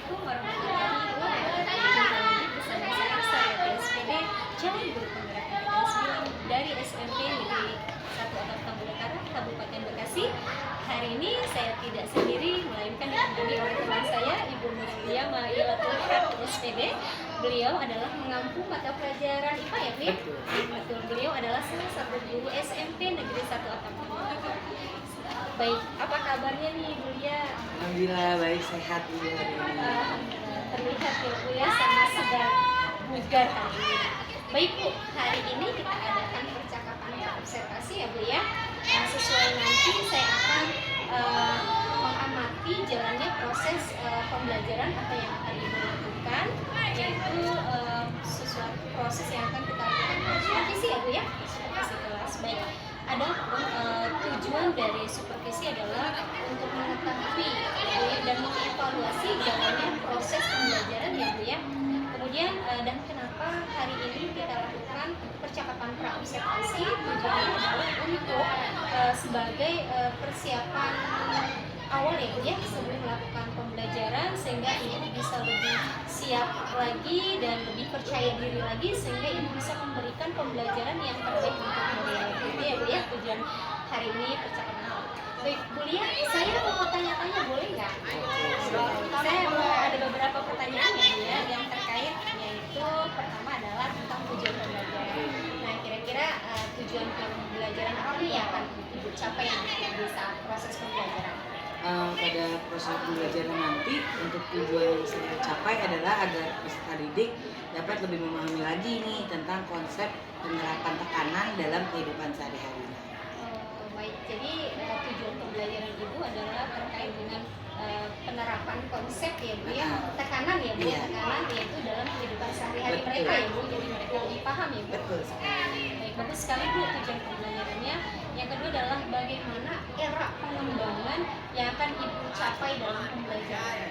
Assalamualaikum warahmatullahi wabarakatuh. Bersama saya PSPD Jalan Guru Penggerak Kelas 9 dari SMP Negeri 1 Atap Tambun Utara, Kabupaten Bekasi. Hari ini saya tidak sendiri, melainkan ditemani oleh teman saya, Ibu Mulia Mailatul Haq SPD. Beliau adalah mengampu mata pelajaran IPA ya, Bu? Betul. Beliau adalah salah satu guru SMP Negeri 1 Atap Tambun Utara. Baik, apa kabarnya nih Bu Lia? Alhamdulillah baik, sehat Bu. Terlihat ya Bu ya, sama sedang bugar kali ini. Baik Bu, hari ini kita adakan percakapan observasi ya Bu ya. Sesuai nanti saya akan mengamati jalannya proses pembelajaran apa yang akan Ibu lakukan, yaitu sesuatu proses yang akan kita lakukan supervisi ya Bu ya, supervisi kelas. Baik, ada tujuan dari supervisi adalah untuk mengetahui ya, dan mengevaluasi jalannya proses pembelajaran ya Bu ya. Kemudian dan kenapa hari ini kita lakukan percakapan praobservasi, tujuannya adalah untuk sebagai persiapan awal ya Bu ya, sebelum melakukan pembelajaran, sehingga Ibu bisa lebih siap lagi dan lebih percaya diri lagi, sehingga Ibu bisa memberikan pembelajaran yang terbaik untuk murid. Itu ya Bu ya, tujuan hari ini percakapan awal. Baik Bu Lia, saya mau tanya-tanya boleh nggak? Saya mau ada beberapa pertanyaan ya Bu ya, yang terkait, yaitu pertama adalah tentang tujuan pembelajaran. Nah, kira-kira tujuan pembelajaran apa nih yang akan Ibu capai di saat proses pembelajaran? Pada proses pembelajaran nanti, untuk tujuan yang saya capai adalah agar peserta didik dapat lebih memahami lagi nih tentang konsep penerapan tekanan dalam kehidupan sehari-hari. Baik, jadi tujuan pembelajaran Ibu adalah terkait dengan penerapan konsep ya Bu ya, tekanan ya Bu, tekanan yaitu dalam kehidupan sehari-hari mereka ya Bu, jadi mereka lebih paham ya Bu. Betul sekali. Baik, bagus sekali Bu tujuan pembelajarannya. Yang kedua adalah bagaimana era pengembangan yang akan Ibu capai dalam pembelajaran.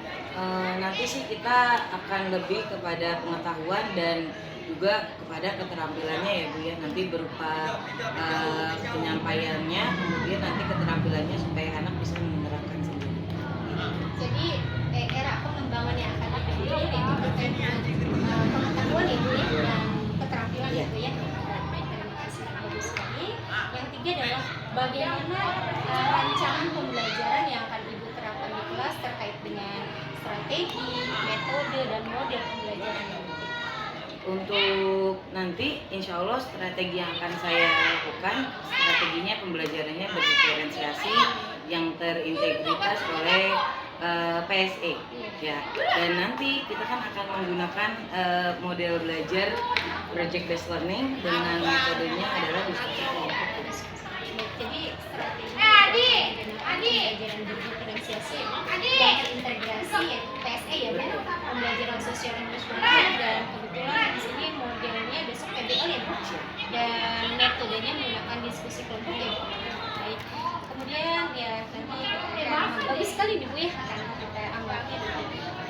Nanti sih kita akan lebih kepada pengetahuan dan juga kepada keterampilannya ya Bu ya, nanti berupa penyampaiannya, kemudian nanti keterampilannya supaya anak bisa menerapkan sendiri. Jadi era pengembangan yang akan dipilih yaitu terkait dengan pengetahuan ya Bu ya, dan keterampilan ya Bu ya. Baik, terima kasih, bagus sekali. Yang ketiga adalah bagaimana rancangan pembelajaran yang akan Ibu terapkan di kelas terkait dengan strategi, metode, dan model pembelajaran yang Untuk nanti insya Allah strategi yang akan saya lakukan, strateginya pembelajarannya berdiferensiasi yang terintegritas oleh PSE ya, dan nanti kita kan akan menggunakan model belajar project based learning dengan metodenya adalah diskusi kelompok. Jadi strategi pembelajaran berdiferensiasi dan terintegrasi yaitu PSE ya Bu, pembelajaran sosial emosional, dan kebetulan di sini modelnya besok PBL ya Bu, dan metodenya menggunakan diskusi kelompok ya Bu. Baik, kemudian ya nanti bagus sekali nih Bu ya, akan kita amati.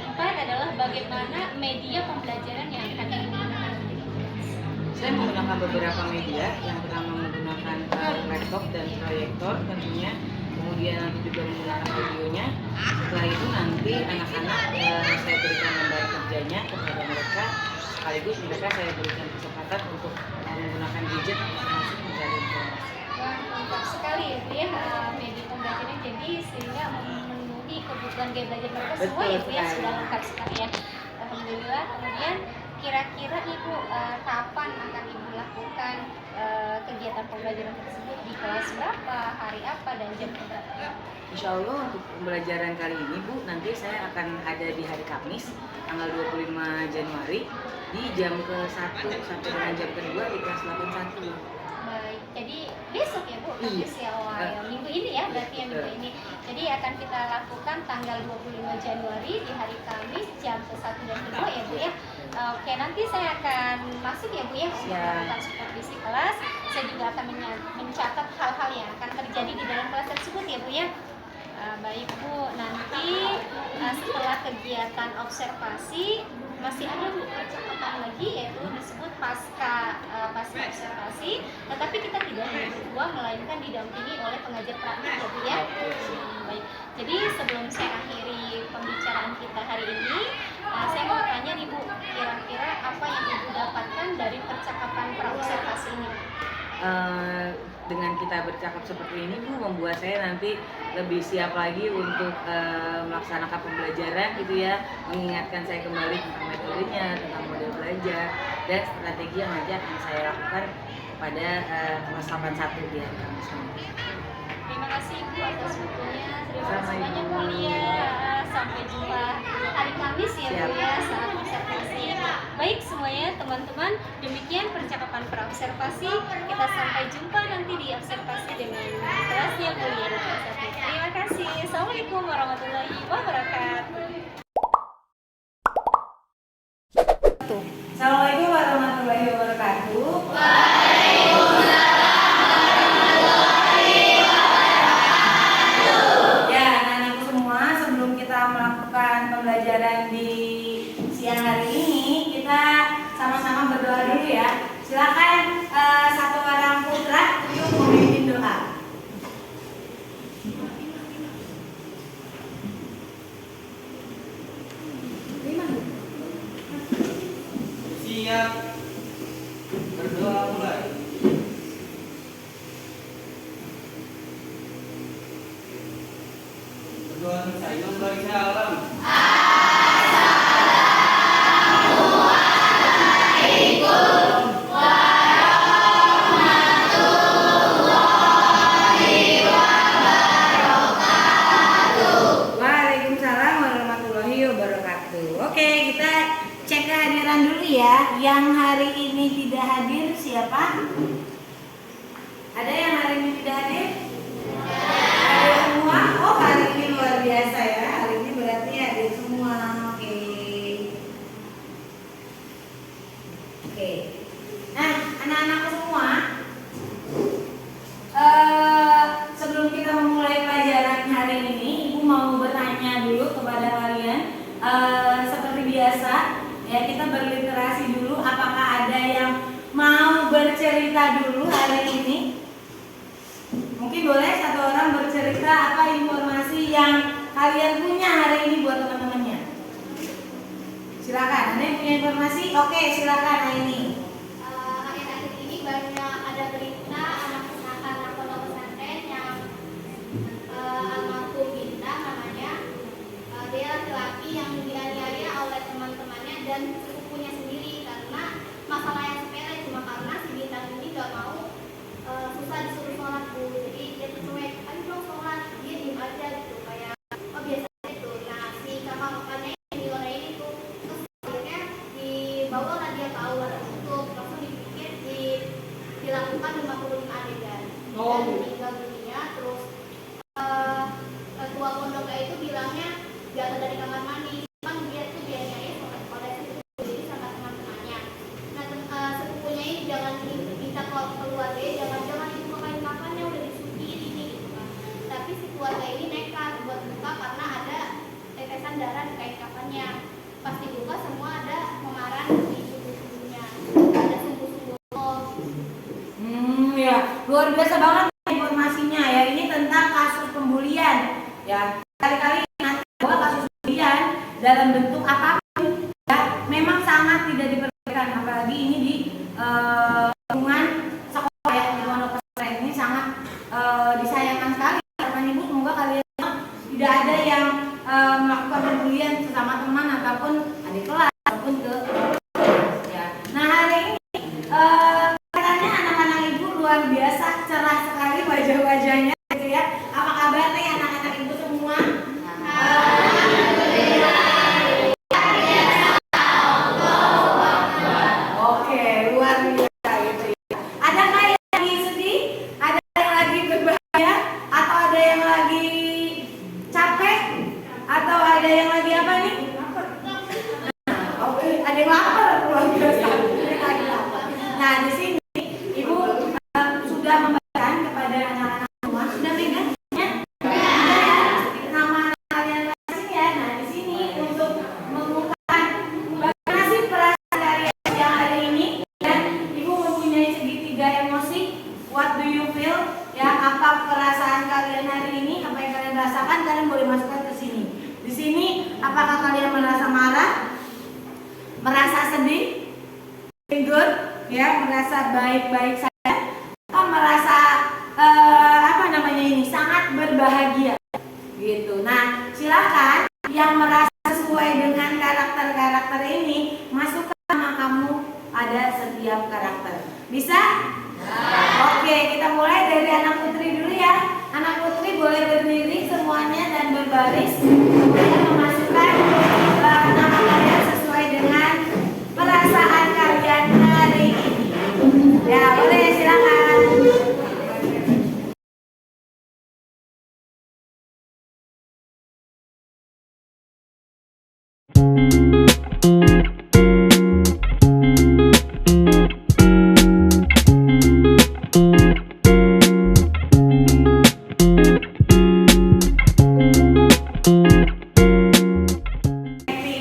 Empat adalah bagaimana media pembelajaran yang akan digunakan. Saya menggunakan beberapa media, yang pertama menggunakan laptop dan proyektor tentunya, kemudian nanti juga menggunakan videonya. Setelah itu nanti anak-anak saya berikan lembar kerjanya kepada mereka, sekaligus mereka saya berikan kesempatan untuk menggunakan gadget masing-masing mencari informasi. Wah, mantap sekali ya Bu ya, media pembelajaran, jadi sehingga memenuhi kebutuhan gaya belajar mereka semua ya Bu ya, sudah lengkap sekali ya. Alhamdulillah. Kemudian kira-kira Ibu kapan akan Ibu lakukan kegiatan pembelajaran tersebut, di kelas berapa, hari apa, dan jam berapa? Insya Allah untuk pembelajaran kali ini Bu, nanti saya akan ada di hari Kamis tanggal 25 Januari di jam ke-1 sampai dengan jam ke-2 di kelas 81. Baik, jadi besok ya Bu, Kamis ya, minggu ini ya, berarti ya minggu ini. Jadi akan kita lakukan tanggal 25 Januari di hari Kamis jam ke-1 dan ke-2 ya Bu ya. Oke, nanti saya akan masuk ya Bu ya untuk melakukan supervisi kelas. Saya juga akan mencatat hal-hal yang akan terjadi di dalam kelas tersebut ya Bu ya. Baik Bu, nanti setelah kegiatan observasi masih ada Bu percakapan lagi, yaitu disebut pasca observasi, tetapi kita tidak berdua melainkan didampingi oleh pengajar praktik ya Bu ya. Baik, jadi sebelum saya akhiri pembicaraan kita hari ini, kira-kira apa yang Ibu dapatkan dari percakapan praobservasi ini? Dengan kita bercakap seperti ini Bu, membuat saya nanti lebih siap lagi untuk melaksanakan pembelajaran gitu ya, mengingatkan saya kembali tentang metodenya, tentang model belajar dan strategi yang nanti akan saya lakukan pada kelas 81 di hari Kamis nanti. Terima kasih Ibu atas waktunya. Terima kasih Sama-sama, banyak Ibu. mulia. Sampai jumpa hari Kamis ya Bu ya saat observasi. Baik semuanya teman-teman, demikian percakapan praobservasi. Kita sampai jumpa nanti di observasi dengan kelasnya mulia dan kelas 1. Terima kasih. Assalamualaikum warahmatullahi wabarakatuh. Assalamualaikum warahmatullahi wabarakatuh. Ya, anak-anakku semua, sebelum kita melakukan pembelajaran di siang hari ini, kita sama-sama berdoa dulu ya. Silakan satu orang putra yuk memimpin doa. Siap, berdoa mulai. Berdoa saya bagi salam. Waalaikumsalam warahmatullahi wabarakatuh. Oke, kita cek kehadiran dulu ya. Yang hari ini tidak hadir siapa? Ada yang hari ini tidak hadir? Ada semua? Oh, hari ini luar biasa ya. Hari ini berarti hadir semua. Oke. Oke. Nah, anak-anakku semua, sebelum kita memulai pelajaran hari ini, Ibu mau bertanya dulu kepada kalian. Seperti biasa, ya kita berliterasi dulu. Apakah ada yang mau bercerita dulu hari ini? Mungkin boleh satu orang bercerita apa informasi yang kalian punya hari ini buat teman-temannya. Silakan. Ada yang punya informasi? Oke, silakan Aini. Akhir-akhir ini banyak ada berita anak pondok pesantren yang almarhum Bintang namanya, dia laki-laki yang dianiaya oleh teman-temannya dan sepupunya sendiri karena masalah yang sepele, cuma karena si Bintang ini gak mau susah disuruh sholat Bu, jadi dia tuh cuek, ayo dong sholat, dia diem aja gitu kayak oh biasa gitu. Nah si kakak-kakaknya yang di luar ini tuh terus akhirnya dibawa lah dia ke aula tertutup, langsung dipikir dilakukan 55 adegan dan meninggal dunia. Terus ketua pondoknya itu bilangnya jatuh dari kamar mandi, cuman dia tuh biasanya oleh sepupu jadi sama teman-temannya. Nah sepupunya ini jangan minta keluar deh, jangan ibu kain kafannya udah disuciin ini gitu kan. Tapi si keluarga ini nekat buat buka karena ada tetesan darah di kain kafannya. Pas dibuka semua ada memaran di tubuhnya, ada sumbu-sumbu. Ya, luar biasa banget informasinya ya. Ini tentang kasus pembulian. Ya, kali-kali nanti bahwa kasus pembulian dalam bentuk apapun ya memang sangat tidak diperbolehkan, apalagi ini di lingkungan sekolah ya, di pondok pesantren ini sangat disayangkan sekali. Karena Ibu semoga kalian tidak ada yang melakukan pembulian sesama teman ataupun adik kelas ataupun ke ya. Nah hari ini katanya anak-anak Ibu luar biasa cerah sekali wajah-wajahnya gitu ya. Apa kabar nih anak-anak Ibu semua? Oke, luar biasa gitu ya. Ada nggak yang lagi sedih? Ada yang lagi berbahagia? Atau ada yang lagi capek? Atau ada yang lagi apa nih? ya, merasa baik-baik saja, merasa sangat berbahagia gitu. Nah, silakan yang merasa sesuai dengan karakter-karakter ini masukkan nama kamu pada setiap karakter. Bisa? Oke, kita mulai dari anak putri dulu ya. Anak putri boleh berdiri semuanya dan berbaris, kemudian memasukkan nama kalian sesuai dengan perasaan kalian hari ini. Ya, boleh, silakan.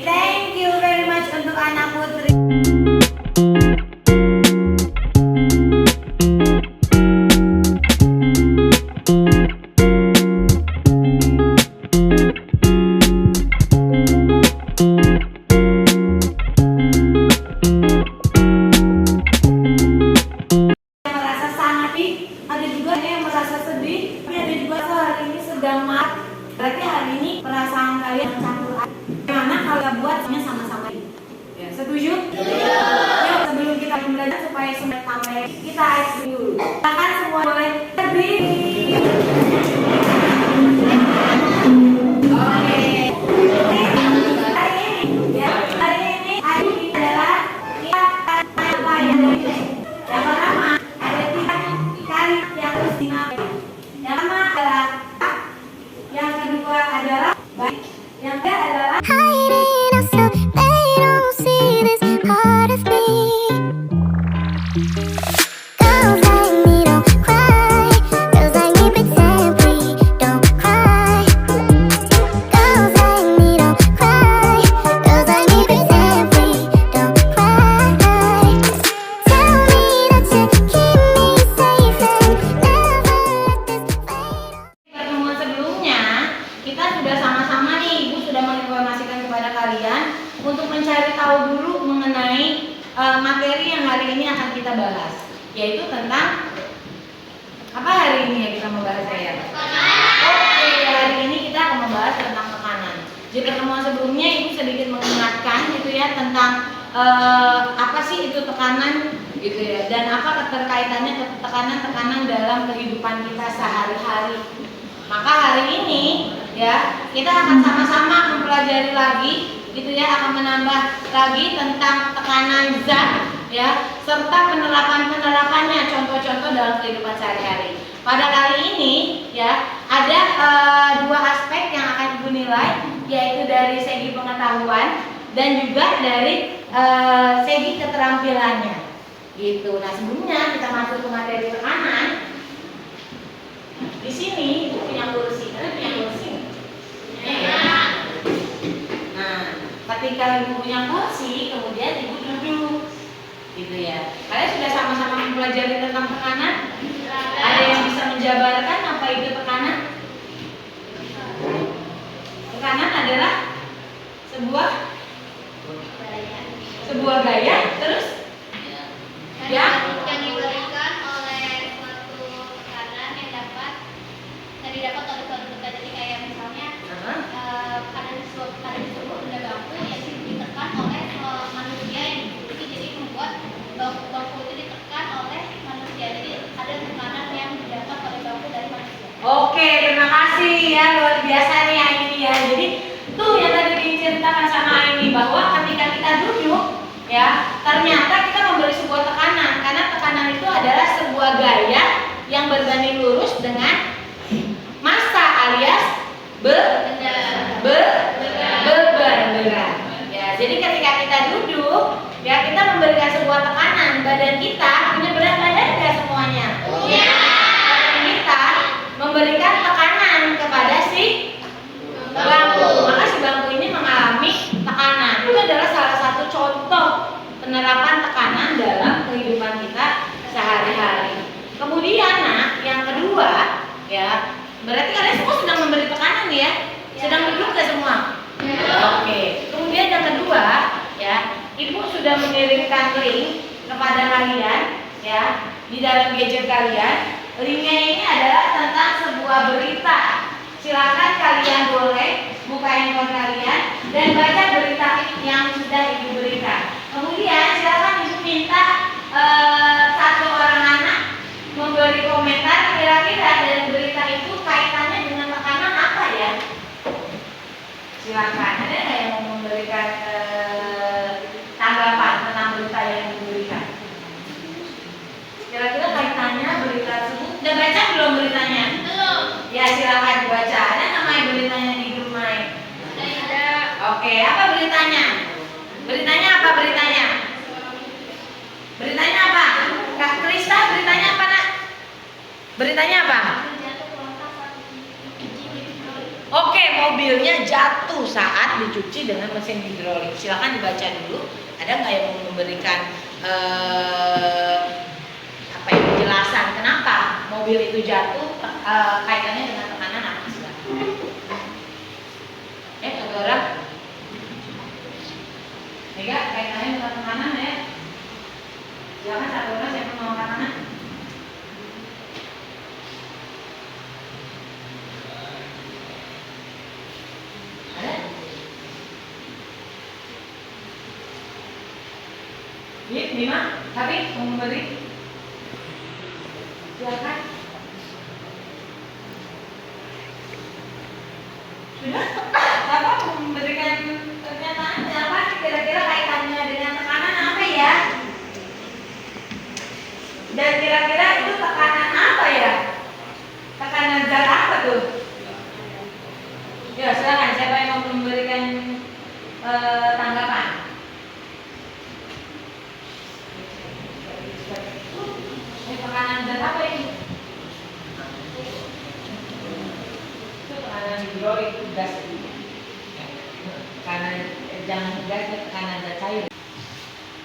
Thank you very much untuk anak putri. Merasa sangat, ada juga yang merasa sedih, tapi ada juga hari ini sedang marah. Berarti hari ini perasaan kalian campur aduk. Gimana kalau buatnya sama-sama? Ya, setuju? Yuk, sebelum kita belajar supaya semuanya tambah, kita icing dulu. Silakan semua boleh berdiri. Oke. Hari ini adalah kita apa yang yang pertama ada 3 kali yang harus diingat. Yang pertama adalah yang kedua adalah baik, yang ketiga adalah Hiding us so they don't see this part of me. Girls like me don't cry. Girls like me pretend we don't cry. Girls like me don't cry. Girls like me pretend we don't cry. Tell me that you keep me safe and never let this fade. pertemuan sebelumnya kita sudah sama-sama nih, Ibu sudah menginformasikan kepada kalian untuk mencari tahu dulu mengenai materi yang hari ini akan kita bahas, yaitu tentang apa hari ini ya kita membahas ya? Oke, hari ini kita akan membahas tentang tekanan. Di pertemuan sebelumnya Ibu sedikit mengingatkan gitu ya tentang apa sih itu tekanan gitu ya, dan apa keterkaitannya tekanan-tekanan dalam kehidupan kita sehari-hari. Maka hari ini ya kita akan sama-sama mempelajari lagi gitu ya, akan menambah lagi tentang tekanan zat ya, serta penerapannya, contoh-contoh dalam kehidupan sehari-hari. Pada kali ini ya ada 2 aspek yang akan Ibu nilai, yaitu dari segi pengetahuan dan juga dari segi keterampilannya gitu. Nah, sebelumnya kita masuk ke materi tekanan. Di sini Ibu punya kursi, kalian punya kursi? Ya. Nah, ketika Ibu punya kursi, kemudian Ibu duduk, gitu ya. Kalian sudah sama-sama mempelajari tentang tekanan? Ada yang bisa menjabarkan apa itu tekanan? Tekanan adalah sebuah gaya, terus ya. Yang diberikan oleh suatu tekanan yang dapat oleh suatu benda. Jadi kayak misalnya ada di sebuah benda bangku yang ditekan oleh manusia yang duduk, jadi membuat bangku itu ditekan oleh manusia. Jadi ada tekanan yang didapat oleh bangku dari manusia. Oke, terima kasih ya, luar biasa nih Aini ya. Jadi tuh yang tadi diceritakan sama Aini bahwa ketika kita duduk ya, ternyata kita memberi sebuah tekanan, karena tekanan itu adalah sebuah gaya yang berbanding lurus dengan massa alias beban berat. Ya, jadi ketika kita duduk ya, kita memberikan sebuah tekanan, badan kita punya berat badan nggak semuanya? Punya. Badan kita memberikan tekanan kepada si bangku, maka si bangku ini mengalami tekanan. Itu adalah salah satu contoh penerapan tekanan dalam kehidupan kita sehari-hari. Kemudian nak, yang kedua ya, berarti kalian semua sedang memberi tekanan ya? Sedang duduk gak semua? Oke. Kemudian yang kedua ya, Ibu sudah mengirimkan link kepada kalian ya di dalam gadget kalian. Linknya ini adalah tentang sebuah berita. Silakan kalian boleh buka handphone kalian dan baca berita yang sudah ibu berikan. Kemudian silakan ibu minta satu orang anak memberi komentar kira-kira dari berita itu kaitannya dengan tekanan apa ya? Silakan. Ada nggak yang mau memberikan tanggapan tentang berita yang diberikan? Kira-kira kaitannya berita tersebut. Udah baca belum beritanya? Belum. Ya silakan dibaca. Ada namanya beritanya di grup main. Ada. Oke, apa beritanya? Beritanya apa beritanya? Beritanya apa? Kak Krista, beritanya apa nak? Beritanya apa? Oke, mobilnya jatuh saat dicuci dengan mesin hidrolik. Silakan dibaca dulu. Ada nggak yang mau memberikan apa ya, penjelasan kenapa mobil itu jatuh kaitannya dengan tekanan apa? Silakan. Ada orang? Mega, kaitannya dengan tekanan ya? Silakan satu orang yang mau angkat tangan. Ada? Bima, tapi mau memberi? Silakan. Sudah? Bapak mau memberikan pernyataan apa kira-kira kaitannya dengan tekanan apa ya? Dan kira-kira itu tekanan apa ya? Tekanan zat apa tuh? Ya silakan, siapa yang mau memberikan tanggapan? Tekanan zat apa ini? Itu tekanan hidrolik, gas. Tekanan jangan gas, tekanan zat cair.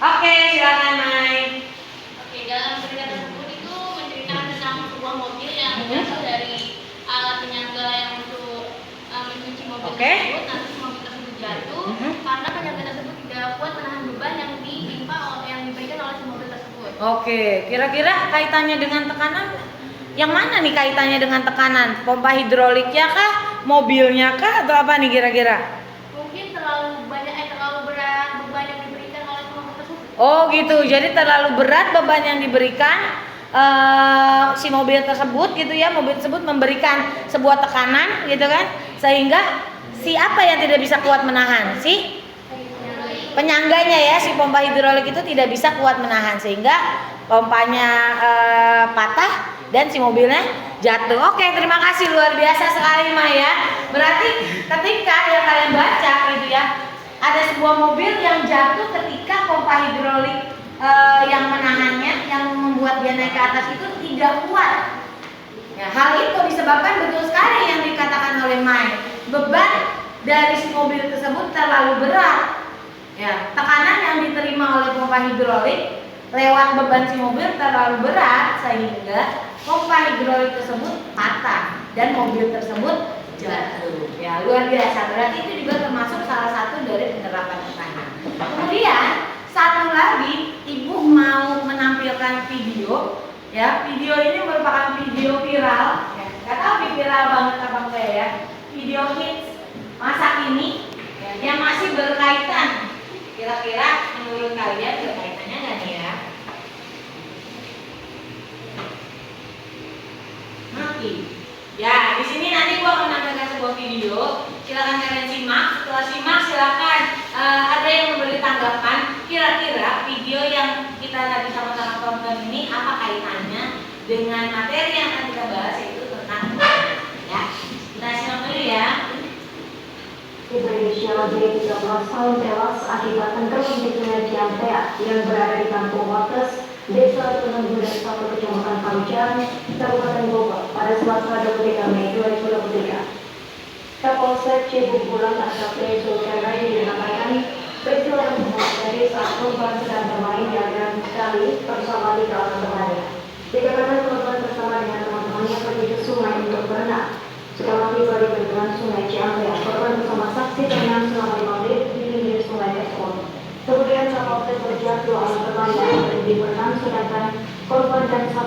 Oke, silakan Mai. Oke, dalam berita tersebut itu menceritakan tentang sebuah mobil yang jatuh dari alat penyangga yang untuk mencuci mobil tersebut. Nanti mobil tersebut jatuh karena penyangga tersebut tidak kuat menahan beban yang diberikan oleh si mobil tersebut. Oke, kira-kira kaitannya dengan tekanan? Yang mana nih kaitannya dengan tekanan? Pompa hidroliknya kah? Mobilnya kah? Atau apa nih kira-kira? Mungkin terlalu berat beban yang diberikan oleh si mobil tersebut. Oh gitu, jadi terlalu berat beban yang diberikan si mobil tersebut gitu ya. Mobil tersebut memberikan sebuah tekanan gitu kan, sehingga siapa yang tidak bisa kuat menahan? Si penyangganya ya, si pompa hidrolik itu tidak bisa kuat menahan sehingga pompanya patah dan si mobilnya jatuh. Oke, terima kasih, luar biasa sekali Maya. Berarti ketika yang kalian baca gitu ya, ada sebuah mobil yang jatuh ketika pompa hidrolik yang menahannya, yang membuat dia naik ke atas itu tidak kuat. Ya, hal itu disebabkan betul sekali yang dikatakan oleh Mai. Beban dari si mobil tersebut terlalu berat. Ya, tekanan yang diterima oleh pompa hidrolik lewat beban si mobil terlalu berat sehingga pompa hidrolik tersebut patah dan mobil tersebut jatuh. Ya, luar biasa. Berarti itu juga termasuk salah satu dari penerapan tekanan. Kemudian satu lagi, ibu mau menampilkan video. Ya, video ini merupakan video viral. Ya, nggak tahu viral banget apa enggak ya. Video hits masa kini ya, yang masih berkaitan. Kira-kira menurut kalian berkaitannya nggak nih ya? Mati. Ya, di sini nanti gua akan menampilkan sebuah video. Silakan kalian simak. Setelah simak, silakan ada yang memberi tanggapan. Kira-kira video yang kita tadi sama-sama tonton ini apa kaitannya dengan materi yang akan kita bahas, yaitu tentang ya. Kita simak dulu ya. Indonesia menjadi 13 tahun tewas akibat tenggelam di Sungai Ciampea yang berada di Kampung Wates, Desa Penanggungan 1 Kecamatan Parujan, Kabupaten Bogor pada Selasa 23 Mei 2023. Kapolsek Cibubur Bulang AKP Zulkarnain menyampaikan peristiwa tersebut terjadi saat korban sedang bermain di aliran kali bersama 3 orang temannya. Dikatakan korban bersama dengan teman-temannya pergi ke sungai untuk berenang. Setelah tiba di pertengahan Sungai Ciampea, korban bersama saksi berenang selama 5 menit di pinggir sungai tersebut. Kemudian Kapolsek berjatuh alat temannya dan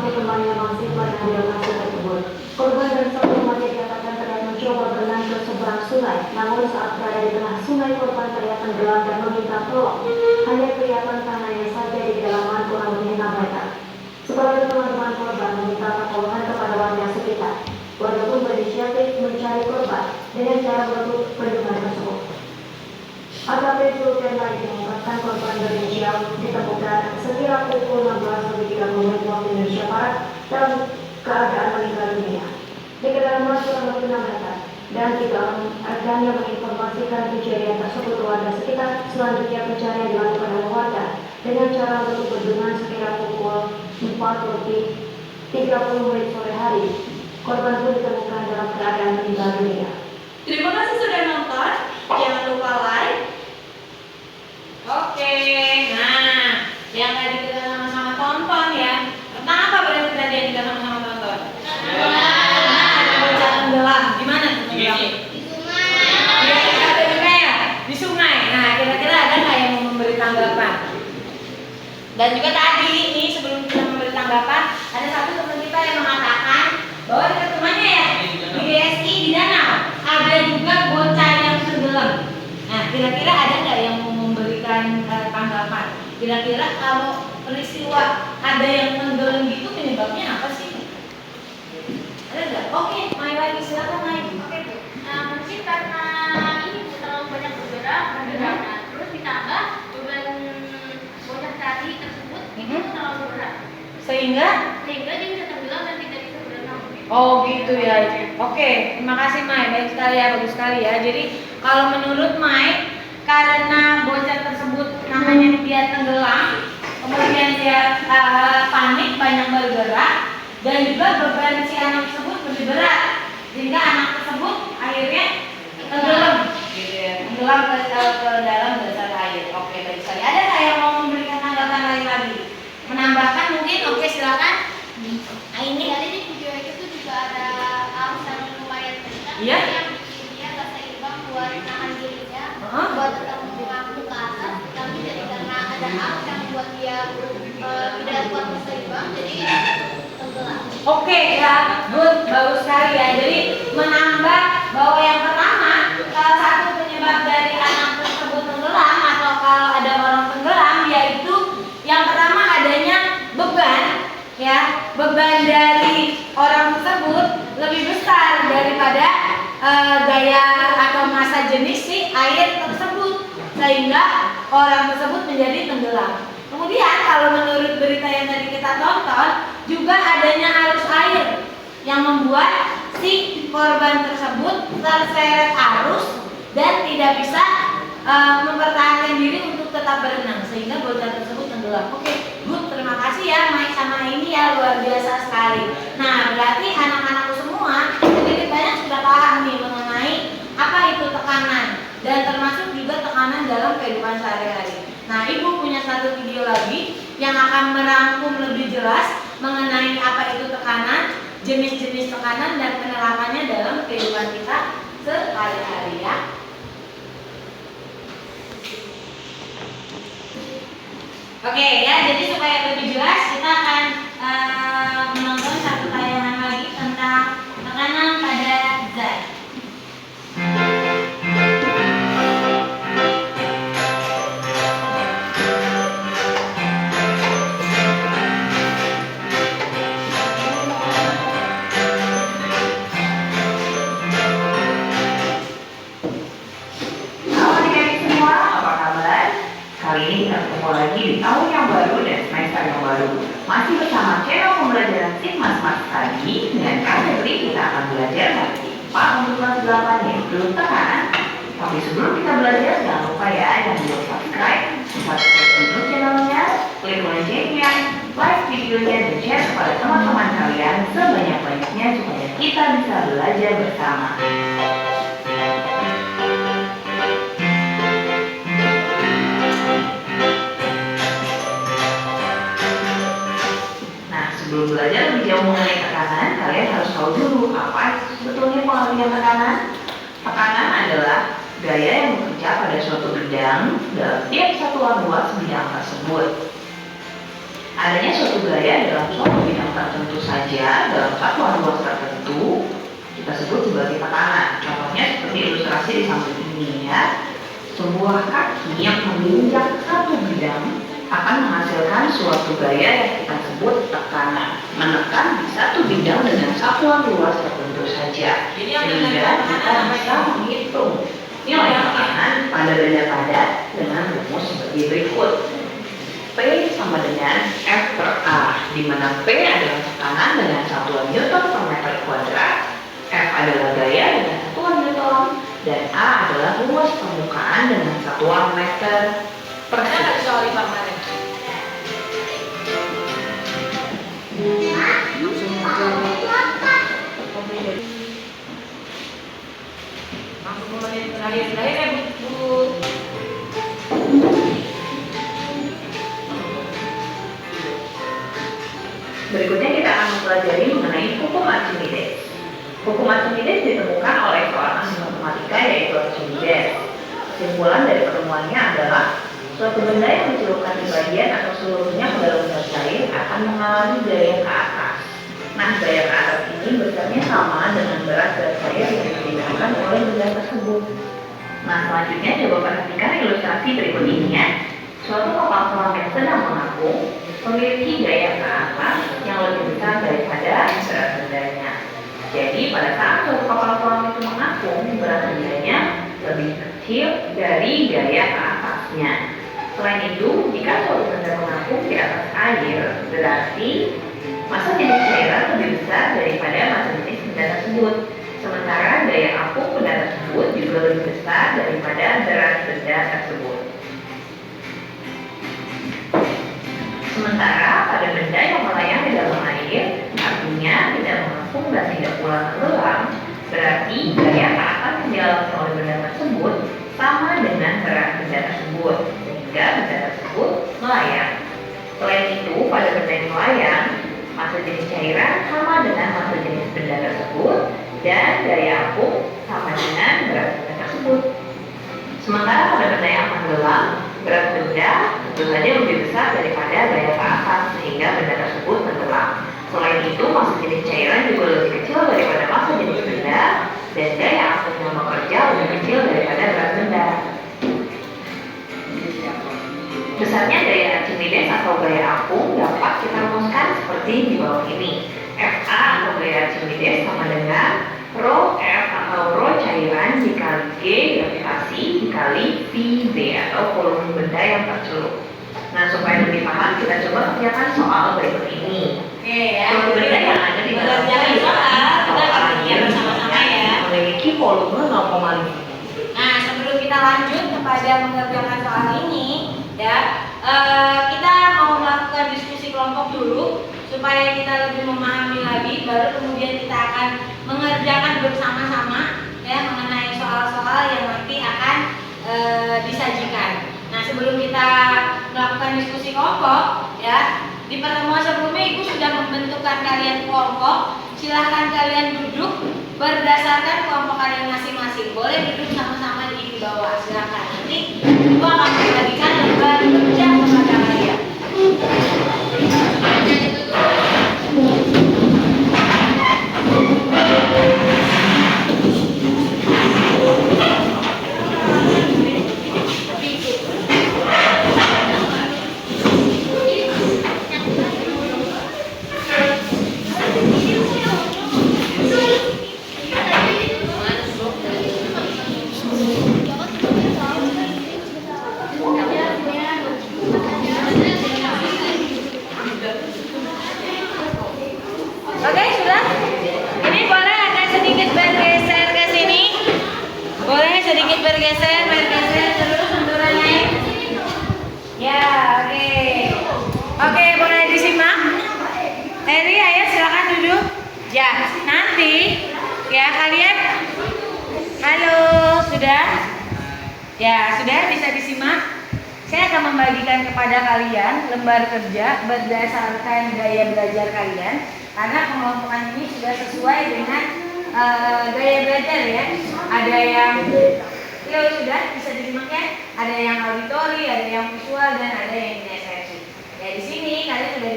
satu temannya mahasiswa yang di lokasi tersebut. Korban dan satu remaja dikatakan terlihat mencoba berenang ke seberang sungai, namun saat berada di tengah sungai korban terlihat tenggelam dan meminta tolong. Hanya kelihatan tangannya saja di kedalaman kurang lebih 6 meter. Sebagai teman-teman korban meminta pertolongan kepada warga sekitar. Warga pun berinisiatif mencari korban dengan cara berdukung tersebut. AKP Zulkarnain lagi mengungkapkan korban berinisial ditemukan sekira pukul 16.30 waktu Indonesia Barat dalam keadaan meninggal dunia di kedalaman kurang lebih 6 meter, dan rekannya menginformasikan kejadian tersebut ke warga sekitar. Selanjutnya pencarian dilakukan oleh warga dengan cara berdungan sekira pukul 4:30 sore hari. Korban pun ditemukan dalam keadaan meninggal dunia. Terima kasih sudah nonton. Jangan lupa like. Oke, nah yang tadi kita sama-sama tonton ya. Tentang apa berarti tadi yang kita sama-sama tonton? Nah, ada bocah tenggelam. Gimana tenggelam? Di sungai. Ya, ada juga ya di sungai. Nah, kira-kira ada nggak yang mau memberi tanggapan? Dan juga tadi ini sebelum kita memberi tanggapan, ada satu teman kita yang mengatakan bahwa dekat rumahnya ya di DSI di danau ada juga bocah yang tenggelam. Nah, kira-kira ada nggak yang mau memberikan tanggapan? Kira-kira kalau peristiwa ada yang tenggelam gitu penyebabnya apa sih? Ada nggak? Oke, Mai lagi silakan Mai. Oke Bu. Nah, mungkin karena ini Bu terlalu banyak bergerak. Nah, terus ditambah beban bocah tadi tersebut itu terlalu berat. Sehingga Sehingga dia bisa tenggelam dan tidak bisa berenang. oh gitu ya. Oke, terima kasih Mai. Baik sekali ya, bagus sekali ya. Jadi kalau menurut Mai, karena bocah tersebut namanya dia tenggelam, kemudian dia panik, banyak bergerak, dan juga beban si anak tersebut lebih berat, sehingga anak tersebut akhirnya tenggelam, gitu ya, tenggelam ke dalam dasar air. Oke, baik sekali. Ada nggak yang mau memberikan tanggapan lain lagi? Menambahkan mungkin? Oke, silakan. Nah, ini Jadi di video itu juga ada arus yang lumayan kencang Iya. yang bikin dia nggak seimbang buat nahan dirinya, Heeh. buat tetap mengaku ke atas, tapi jadi karena ada arus yang membuat dia tidak kuat berseimbang, jadi tenggelam. Oke ya, good, bagus sekali ya. Jadi menambah bahwa yang pertama, salah satu penyebab dari anak tersebut tenggelam atau kalau ada orang tenggelam, yaitu yang pertama adanya beban, ya, beban dari orang tersebut lebih besar daripada gaya atau massa jenis si air tersebut, sehingga orang tersebut menjadi tenggelam. Kemudian kalau menurut berita yang tadi kita tonton, juga adanya arus air yang membuat si korban tersebut terseret arus dan tidak bisa mempertahankan diri untuk tetap berenang, sehingga bocah tersebut tenggelam. Oke, good, terima kasih ya Mai sama ini ya, luar biasa sekali. Nah, berarti anak-anakku semua sedikit banyak sudah paham nih mengenai apa itu tekanan dan termasuk juga tekanan dalam kehidupan sehari-hari. Nah, Ibu punya satu video lagi yang akan merangkum lebih jelas mengenai apa itu tekanan, jenis-jenis tekanan dan penerapannya dalam kehidupan kita sehari-hari ya. Oke ya, jadi supaya lebih jelas kita akan menonton satu tayangan lagi tentang tekanan pada zat. Kali ini kita ketemu lagi di tahun yang baru dan semester yang baru. Masih bersama channel pembelajaran Sigmas Mas tadi dengan Kak Febri kita akan belajar lagi Pak untuk kelas 8 yaitu tekanan. Tapi sebelum kita belajar jangan lupa ya yang belum subscribe, subscribe dulu channelnya, klik loncengnya, like videonya dan share kepada teman-teman kalian sebanyak-banyaknya supaya kita bisa belajar bersama. Sebelum belajar lebih jauh mengenai tekanan, kalian harus tahu dulu apa sebetulnya pengertian tekanan. Tekanan adalah gaya yang bekerja pada suatu bidang dalam tiap satuan luas bidang tersebut. Adanya suatu gaya dalam suatu bidang tertentu saja dalam satuan luas tertentu kita sebut sebagai tekanan. Contohnya seperti ilustrasi di samping ini ya. Sebuah kaki yang menginjak satu bidang akan menghasilkan suatu gaya yang kita sebut tekanan. Menekan di satu bidang dengan satuan luas tertentu saja. Sehingga kita bisa menghitung nilai tekanan pada benda padat dengan rumus seperti berikut. P sama dengan F per A, di mana P adalah tekanan dengan satuan Newton per meter kuadrat, F adalah gaya dengan satuan Newton, dan A adalah luas permukaan dengan satuan meter per sektor. Langsung mulai terakhir Bu. Berikutnya kita akan mempelajari mengenai hukum Archimedes. Hukum Archimedes ditemukan oleh seorang ahli matematika yaitu Archimedes. Kesimpulan dari pertemuannya adalah suatu benda yang dicelupkan sebagian atau seluruhnya ke dalam zat cair akan mengalami gaya ke atas. Nah, gaya ke atas ini besarnya sama dengan berat zat cair yang dipindahkan oleh benda tersebut. Nah, selanjutnya coba perhatikan ilustrasi berikut ini ya. Suatu kapal selam yang sedang mengapung memiliki gaya ke atas yang lebih besar daripada berat bendanya. Jadi pada saat suatu kapal selam itu mengapung, berat bendanya lebih kecil dari gaya ke atasnya. Selain itu, jika suatu benda mengapung di atas air, berarti massa jenis cairan lebih besar daripada massa jenis benda tersebut. Sementara gaya apung benda tersebut juga lebih besar daripada berat benda tersebut. Sementara pada benda yang melayang di dalam air, artinya tidak mengapung dan tidak pula tenggelam, berarti gaya ke atas yang dialami oleh benda tersebut sama dengan berat benda tersebut, sehingga benda tersebut melayang. Selain itu, pada benda yang melayang, massa jenis cairan sama dengan massa jenis benda tersebut, dan gaya apung sama dengan berat benda tersebut. Sementara pada benda yang tenggelam, berat benda tentu saja lebih besar daripada gaya ke atas sehingga benda tersebut tenggelam. Selain itu, massa jenis cairan juga lebih kecil daripada massa jenis benda dan gaya apung yang bekerja lebih kecil daripada berat benda. Besarnya gaya Archimedes atau gaya apung dapat kita rumuskan seperti di bawah ini. FA atau gaya Archimedes sama dengan rho F atau rho cairan dikali G gravitasi dikali PV atau volume benda yang tercelup. Nah, supaya lebih paham kita coba kerjakan soal berikut ini. Oke ya. Suatu benda yang ada di dalam Mengerjakan soal kita kerjakan bersama-sama ya. memiliki volume 0,5. Nah, sebelum kita lanjut kepada mengerjakan soal ini, ya, kita mau melakukan diskusi kelompok dulu supaya kita lebih memahami lagi, baru kemudian kita akan mengerjakan bersama-sama ya mengenai soal-soal yang nanti akan disajikan. Nah, sebelum kita melakukan diskusi kelompok, ya, di pertemuan sebelumnya Ibu sudah membentukkan kalian kelompok. Silahkan kalian duduk berdasarkan kelompok kalian masing-masing. Boleh duduk sama-sama di bawah. Silahkan. Nanti Ibu akan membagikan lembar kerja kepada kalian. Oke, sudah? Ini boleh agak sedikit bergeser ke sini. Boleh sedikit bergeser terus mundurannya. Ya, oke. Oke, boleh disimak. Eri, ayo silakan duduk. Ya, nanti ya kalian. Halo, sudah? Ya, sudah bisa disimak. Saya akan membagikan kepada kalian lembar kerja berdasarkan gaya belajar kalian. Karena pengelompokan ini sudah sesuai dengan gaya belajar ya. Ada yang sudah bisa disimak ya. Ada yang auditori, ada yang visual, dan ada yang kinesthetik. Ya, di sini kalian sudah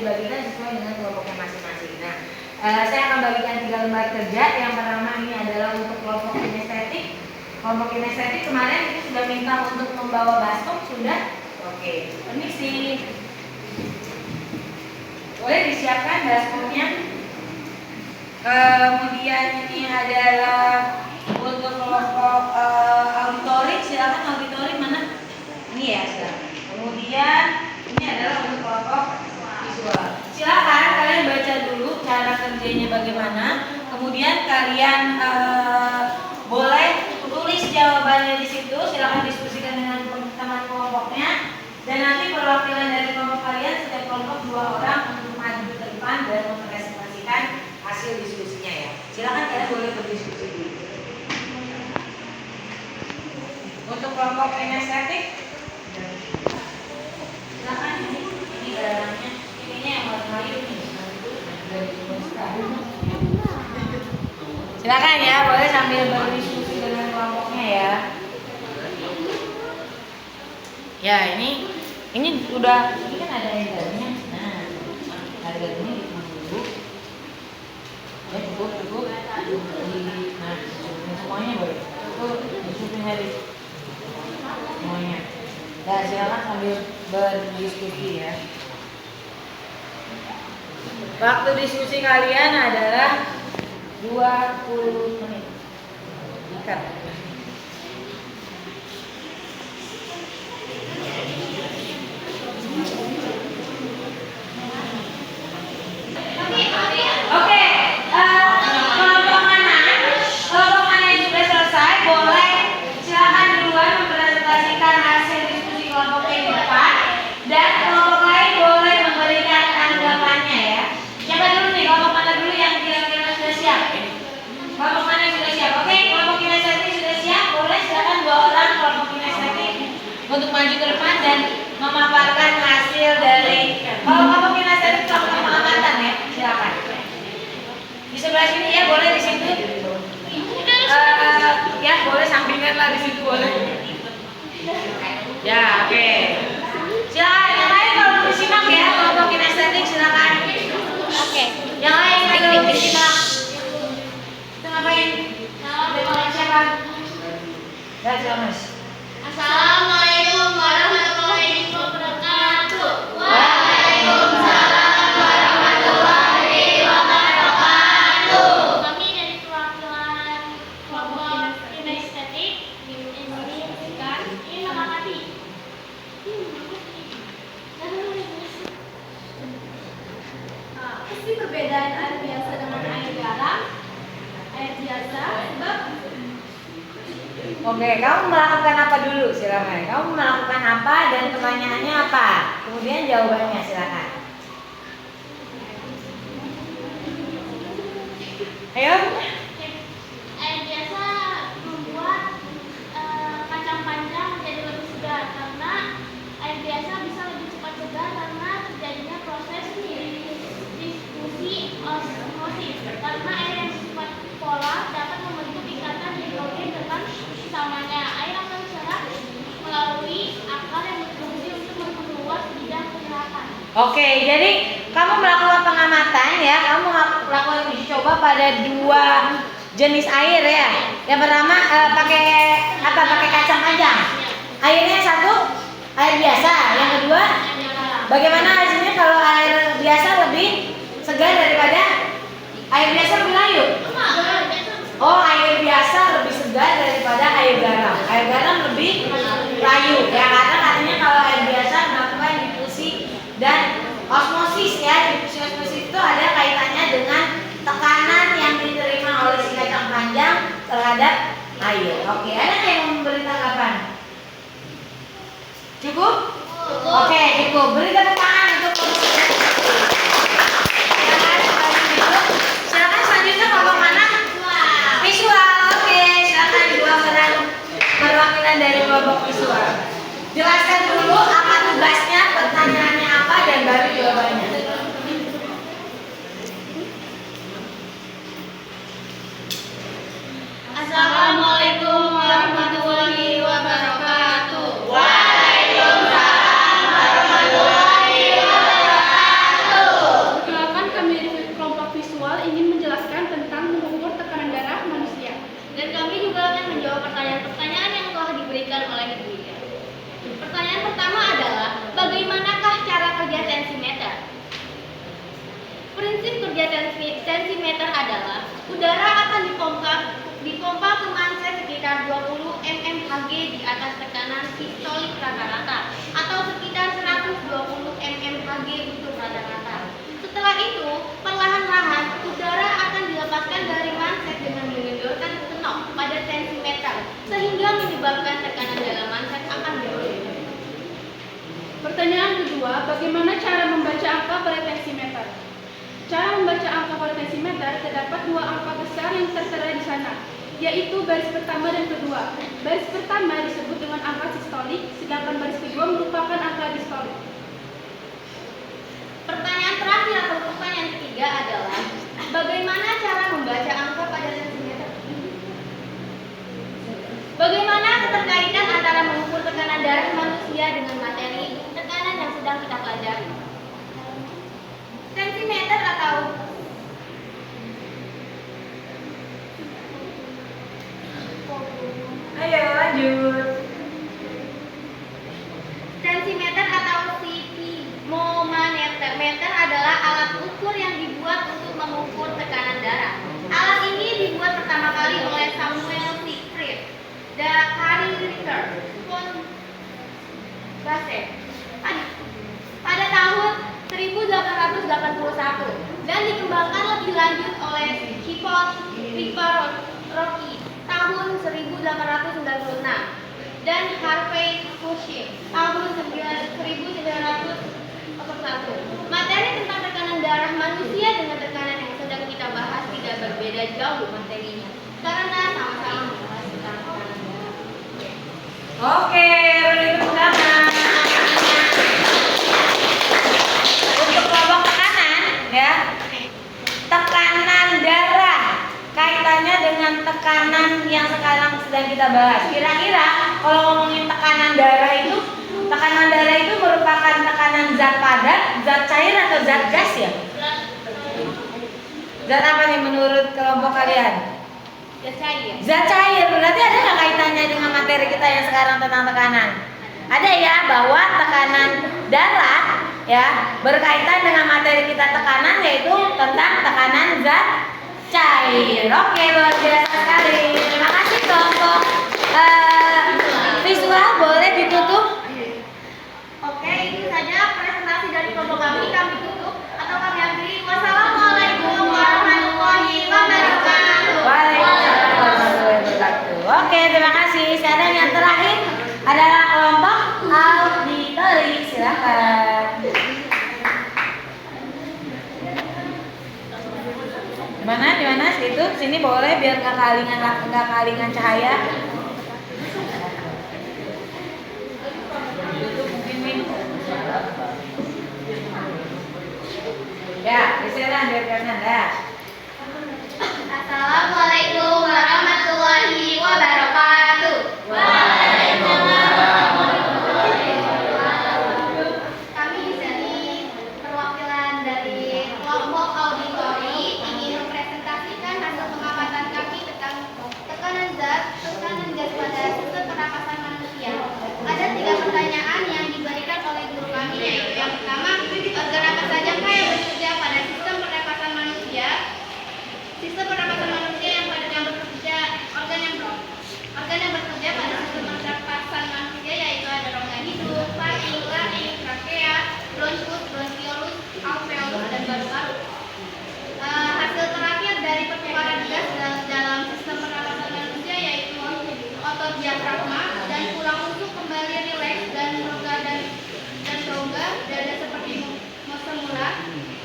Saya akan bagikan 3 lembar kerja. Yang pertama ini adalah untuk kelompok kinestetik. Kelompok kinestetik kemarin itu sudah minta untuk membawa baskom, sudah? Oke, permisi. Boleh disiapkan baskomnya. Kemudian ini adalah untuk kelompok auditorik. Silakan auditorik mana? Ini ya, silakan. Kemudian ini adalah untuk kelompok visual. Silakan kalian baca dulu cara kerjanya bagaimana. Kemudian kalian boleh tulis jawabannya di situ. Silakan diskusikan dengan teman kelompoknya. Dan nanti perwakilan dari kelompok kalian setiap kelompok 2 orang untuk maju ke depan dan mempresentasikan hasil diskusinya ya. Silakan kalian boleh berdiskusi dulu. Untuk kelompok kinestetik, silakan ini barangnya. Ininya yang warna biru nih. Silakan ya, boleh sambil berdiskusi dengan kelompoknya ya. Ya ini udah, ini kan ada harganya. Nah, harganya dituang dulu. Ya cukup. Nah, semuanya boleh. Disupin habis semuanya. Dan silakan sambil berdiskusi ya. Waktu diskusi kalian adalah 20 menit. Ikat. Oke, kelompok mana yang sudah selesai boleh silakan duluan mempresentasikan hasil diskusi kelompoknya di depan, dan kelompok lain boleh memberikan tanggapannya ya. Siapa dulu nih, kelompok mana dulu yang kira-kira sudah siap? Kelompok mana yang sudah siap? Oke, kelompok kinestetik sudah siap, boleh silakan 2 orang kelompok kinestetik untuk maju ke depan dan memaparkan hasil dari kelompok kinestetik kelompok pengamatan ya. Silakan. Di sebelah sini ya, boleh di situ. Ya, boleh sampingan lah di situ boleh. Ya, oke. Silakan yang lain kalau mau disimak ya, kelompok kinestetik silakan. Oke. Yang lain kalau mau disimak. Itu ngapain? Dengan siapa? Ya, silakan Mas. Assalamualaikum warahmatullahi wabarakatuh. Waalaikumsalam warahmatullahi wabarakatuh. Kami dari perwakilan kelompok kinestetik ingin mengamati. Apa sih perbedaan air biasa dengan air garam? Air biasa sebab Oke, kamu melakukan apa dulu? Silakan. Kamu melakukan apa dan pertanyaannya apa? Kemudian jawabannya silakan. Ayo. air biasa membuat kacang panjang menjadi lebih segar karena air biasa bisa lebih cepat segar karena terjadinya proses diskusi osmosis. Karena air yang sifat polar dapat membentuk ikatan hidrogen dengan sesamanya. Air akan serap melalui akar yang berfungsi untuk memperluas bidang penyerapan. Oke, jadi kamu melakukan pengamatan ya. Kamu melakukan uji coba pada 2 jenis air ya. Yang pertama pakai apa? Pakai kacang panjang. Airnya satu air biasa. Yang kedua, bagaimana hasilnya kalau air biasa lebih segar daripada air biasa lebih layu? Oh, air biasa lebih segar daripada air garam. Air garam lebih layu ya, karena katanya kalau air biasa melakukan difusi dan osmosis ya. Difusi osmosis itu ada kaitannya dengan tekanan yang diterima oleh si kacang panjang terhadap air. Oke, ada yang memberi tanggapan? Cukup? Oke, cukup. Beri tepuk tangan untuk silakan selanjutnya kelompok mana? Visual. Oke, silakan 2 orang perwakilan dari kelompok visual. Jelaskan dulu apa tugasnya, pertanyaannya apa, dan baru jawabannya. Assalamualaikum warahmatullahi wabarakatuh. Waalaikumsalam warahmatullahi Pertanyaan kedua, bagaimana cara membaca angka pada tensimeter? Cara membaca angka pada tensimeter terdapat dua angka besar yang tertera di sana, yaitu baris pertama dan kedua. Baris pertama disebut dengan angka sistolik, sedangkan baris kedua merupakan angka distolik. Pertanyaan terakhir atau pertanyaan ketiga adalah bagaimana cara membaca angka pada tensimeter? Bagaimana keterkaitan antara mengukur tekanan darah manusia dengan materi tekanan yang sedang kita pelajari? Tensimeter atau Ayo lanjut. tensimeter atau sphygmomanometer adalah alat ukur yang dibuat untuk mengukur tekanan darah. Alat ini dibuat pertama kali oleh Samuel Siegfried Carl Richter von Basel pada tahun 1881 dan dikembangkan lebih lanjut oleh Hippon Rocky tahun 1896 dan Harvey Cushing tahun 1901. Materi tentang tekanan darah manusia dengan tekanan yang sedang kita bahas tidak berbeda jauh materinya karena sama-sama membahas tentang tekanan darah. Oke, beri tepuk tangan. Untuk kelompok tekanan, ya, tekanan darah kaitannya dengan tekanan yang sekarang sedang kita bahas. Kira-kira kalau ngomongin tekanan darah itu merupakan tekanan zat padat, zat cair atau zat gas ya? Zat apa nih menurut kelompok kalian? Zat cair. Berarti ada nggak kaitannya dengan materi kita yang sekarang tentang tekanan? Ada ya, bahwa tekanan darah ya berkaitan dengan materi kita tekanan, yaitu tentang tekanan zat cair. Oke, luar biasa sekali. Terima kasih kelompok visual, boleh ditutup. Oke, itu saja presentasi dari kelompok kami tutup atau kami akhiri. Wassalamualaikum warahmatullahi wabarakatuh. Waalaikumsalam warahmatullahi wabarakatuh. Oke, terima kasih. Sekarang yang terakhir adalah kelompok auditori. Silakan. Di mana? Situ, sini boleh biar nggak kealingan cahaya. Ya, di sana biar kanan ya. Assalamualaikum warahmatullahi wabarakatuh. Kami di sini perwakilan dari kelompok auditori ingin mempresentasikan hasil pengamatan kami tentang tekanan zat, tekanan gas pada sistem pernapasan manusia. Ada 3 pertanyaan yang diberikan oleh guru kami, yaitu yang pertama, organ apa saja yang bekerja pada sistem pernapasan manusia? Sistem pernapasan manusia yang bekerja, organ yang bekerja pada sistem pernapasan manusia yaitu ada rongga hidup, paru, laring, trakea, bronkus, bronkiolus, alveolus, dan paru-paru. Hasil terakhir dari pertukaran gas dalam sistem pernapasan manusia yaitu otot diafragma dan tulang rusuk kembali rileks dan rongga dan rongga dada seperti semula.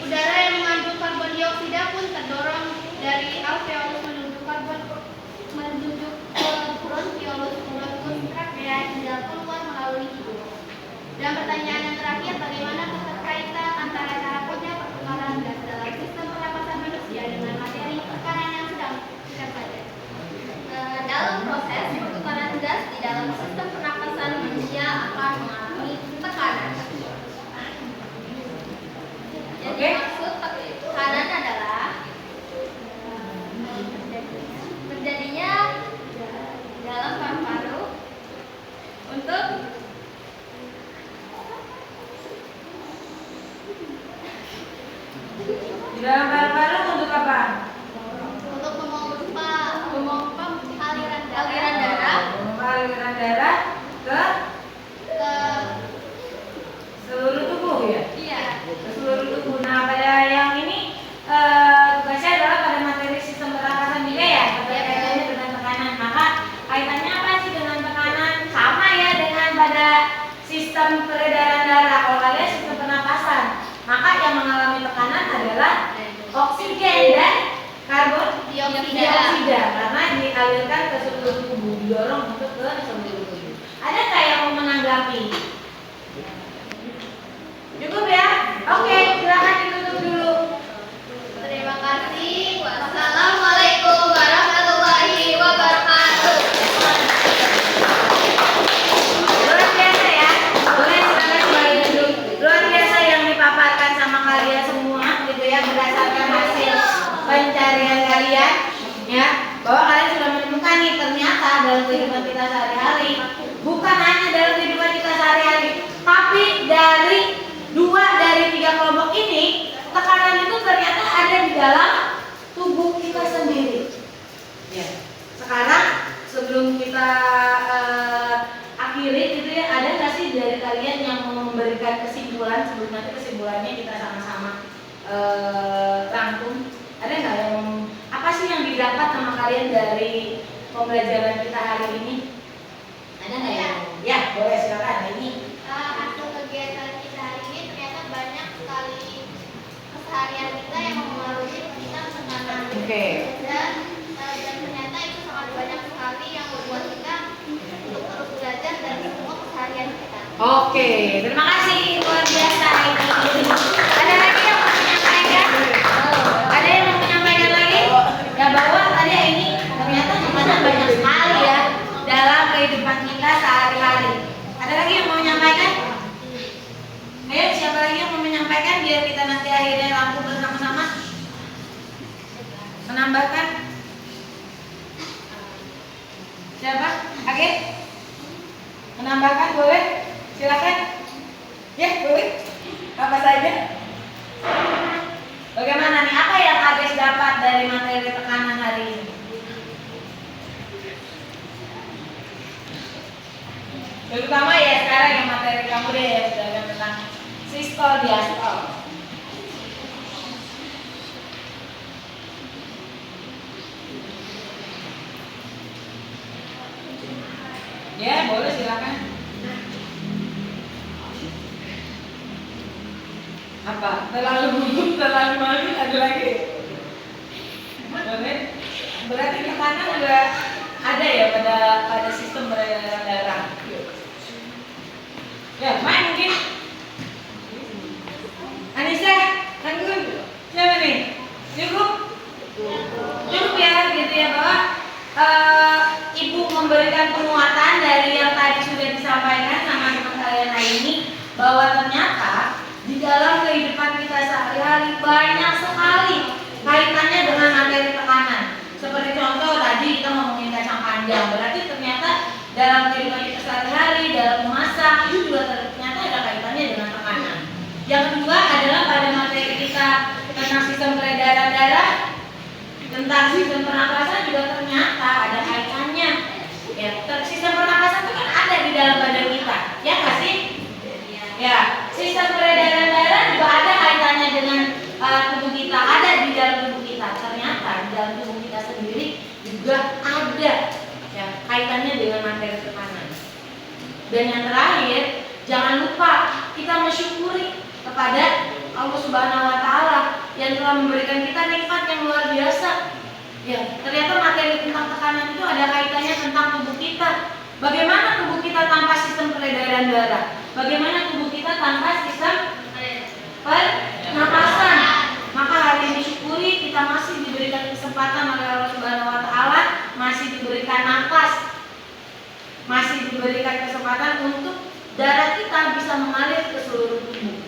Udara yang mengandung karbon dioksida pun terdorong dari alveolus menuju bronkiolus, bronkus, trakea hingga keluar melalui hidung. Dan pertanyaan yang terakhir, bagaimana keterkaitan antara cara kerja pertukaran gas dalam sistem pernapasan manusia dengan materi tekanan yang sedang kita pelajari? Dalam proses pertukaran gas di dalam sistem pernapasan manusia akan mengalami tekanan. Jadi maksud tekanan adalah terjadinya dalam paru-paru untuk Di dalam paru-paru untuk apa? untuk memompa aliran darah Memompa aliran darah ke seluruh tubuh ya? iya. Ke seluruh tubuh. Nah, pada yang ini tugasnya adalah pada materi sistem pernapasan juga ya, kaitannya dengan tekanan. Maka kaitannya apa sih dengan tekanan? Sama ya dengan pada sistem peredaran darah. yang mengalami tekanan adalah oksigen dan karbon dioksida karena dialirkan ke seluruh tubuh, didorong untuk ke seluruh tubuh. Ada nggak yang mau menanggapi? Cukup ya? Oke, silakan ditutup dulu. Terima kasih. Wassalamualaikum warahmatullahi wabarakatuh. Luar biasa ya. Boleh silakan kembali dulu. Luar biasa yang dipaparkan sama kalian semua gitu ya, berdasarkan hasil pencarian kalian ya, bahwa kalian sudah menemukan nih ternyata dalam kehidupan kita sehari-hari, bukan hanya dalam kehidupan kita sehari-hari, tapi dari 2 dari 3 kelompok ini, tekanan itu ternyata ada di dalam tubuh kita sendiri. Ya. Sekarang sebelum kita akhiri gitu ya, ada nggak sih dari kalian yang mau memberikan kesimpulan sebelum nanti kesimpulannya kita sama-sama rangkum? Ada nggak yang apa sih yang didapat sama kalian dari pembelajaran kita hari ini? Ada nggak yang? Ya, boleh silakan. Ini Hasil kegiatan kita hari ini ternyata banyak sekali keseharian kita yang mempengaruhi kita tekanan. Oke. Dan ternyata itu sangat banyak sekali yang membuat kita untuk terus belajar dari semua keseharian kita. Oke, terima kasih, luar biasa ini. Ada lagi yang mau menyampaikan? Ada yang mau menyampaikan lagi? Ya bahwa ada ini ternyata tekanan banyak sekali ya dalam kehidupan kita sehari-hari. Ada lagi yang mau menyampaikan? Ayo, siapa lagi yang mau menyampaikan biar kita nanti akhirnya rangkum bersama-sama? Menambahkan? Siapa? Oke? Menambahkan boleh? Silakan. Ya, boleh. Apa saja? Bagaimana nih? Apa yang Ages dapat dari materi tekanan hari ini? Terutama ya sekarang yang materi kamu deh ya, sudah tentang sistol diastol. Ya, boleh silakan. Apa? Terlalu malu ada lagi? Boleh? Berarti tekanan udah ada ya pada sistem peredaran darah. Ya, main mungkin. Anissa, Anggun, siapa nih? Cukup? Cukup ya, gitu ya bahwa Ibu memberikan penguatan dari yang tadi sudah disampaikan sama teman kalian hari ini, bahwa ternyata di dalam kehidupan kita sehari-hari banyak sekali kaitannya dengan materi tekanan. Seperti contoh tadi kita ngomongin kacang panjang, berarti ternyata dalam kehidupan kita sehari-hari, dalam memasak itu juga ternyata ada kaitannya dengan tekanan. Yang kedua adalah pada materi kita tentang sistem peredaran darah, tentang sistem pernapasan juga ternyata ada kaitannya. Ya, sistem pernapasan itu kan ada di dalam badan kita, ya nggak sih? Ya, sistem peredaran darah juga ada kaitannya dengan tubuh kita, ada di dalam tubuh kita. Ternyata di dalam tubuh kita sendiri juga ada ya kaitannya dengan materi tekanan. Dan yang terakhir, jangan lupa kita mensyukuri kepada Allah Subhanahu wa Ta'ala yang telah memberikan kita nikmat yang luar biasa. Ya, ternyata materi tentang tekanan itu ada kaitannya tentang tubuh kita. Bagaimana tubuh kita tanpa sistem peredaran darah? Bagaimana tubuh kita tanpa sistem pernapasan? Maka hari ini syukuri kita masih diberikan kesempatan oleh Allah Subhanahu wa Ta'ala, masih diberikan nafas, masih diberikan kesempatan untuk darah kita bisa mengalir ke seluruh tubuh.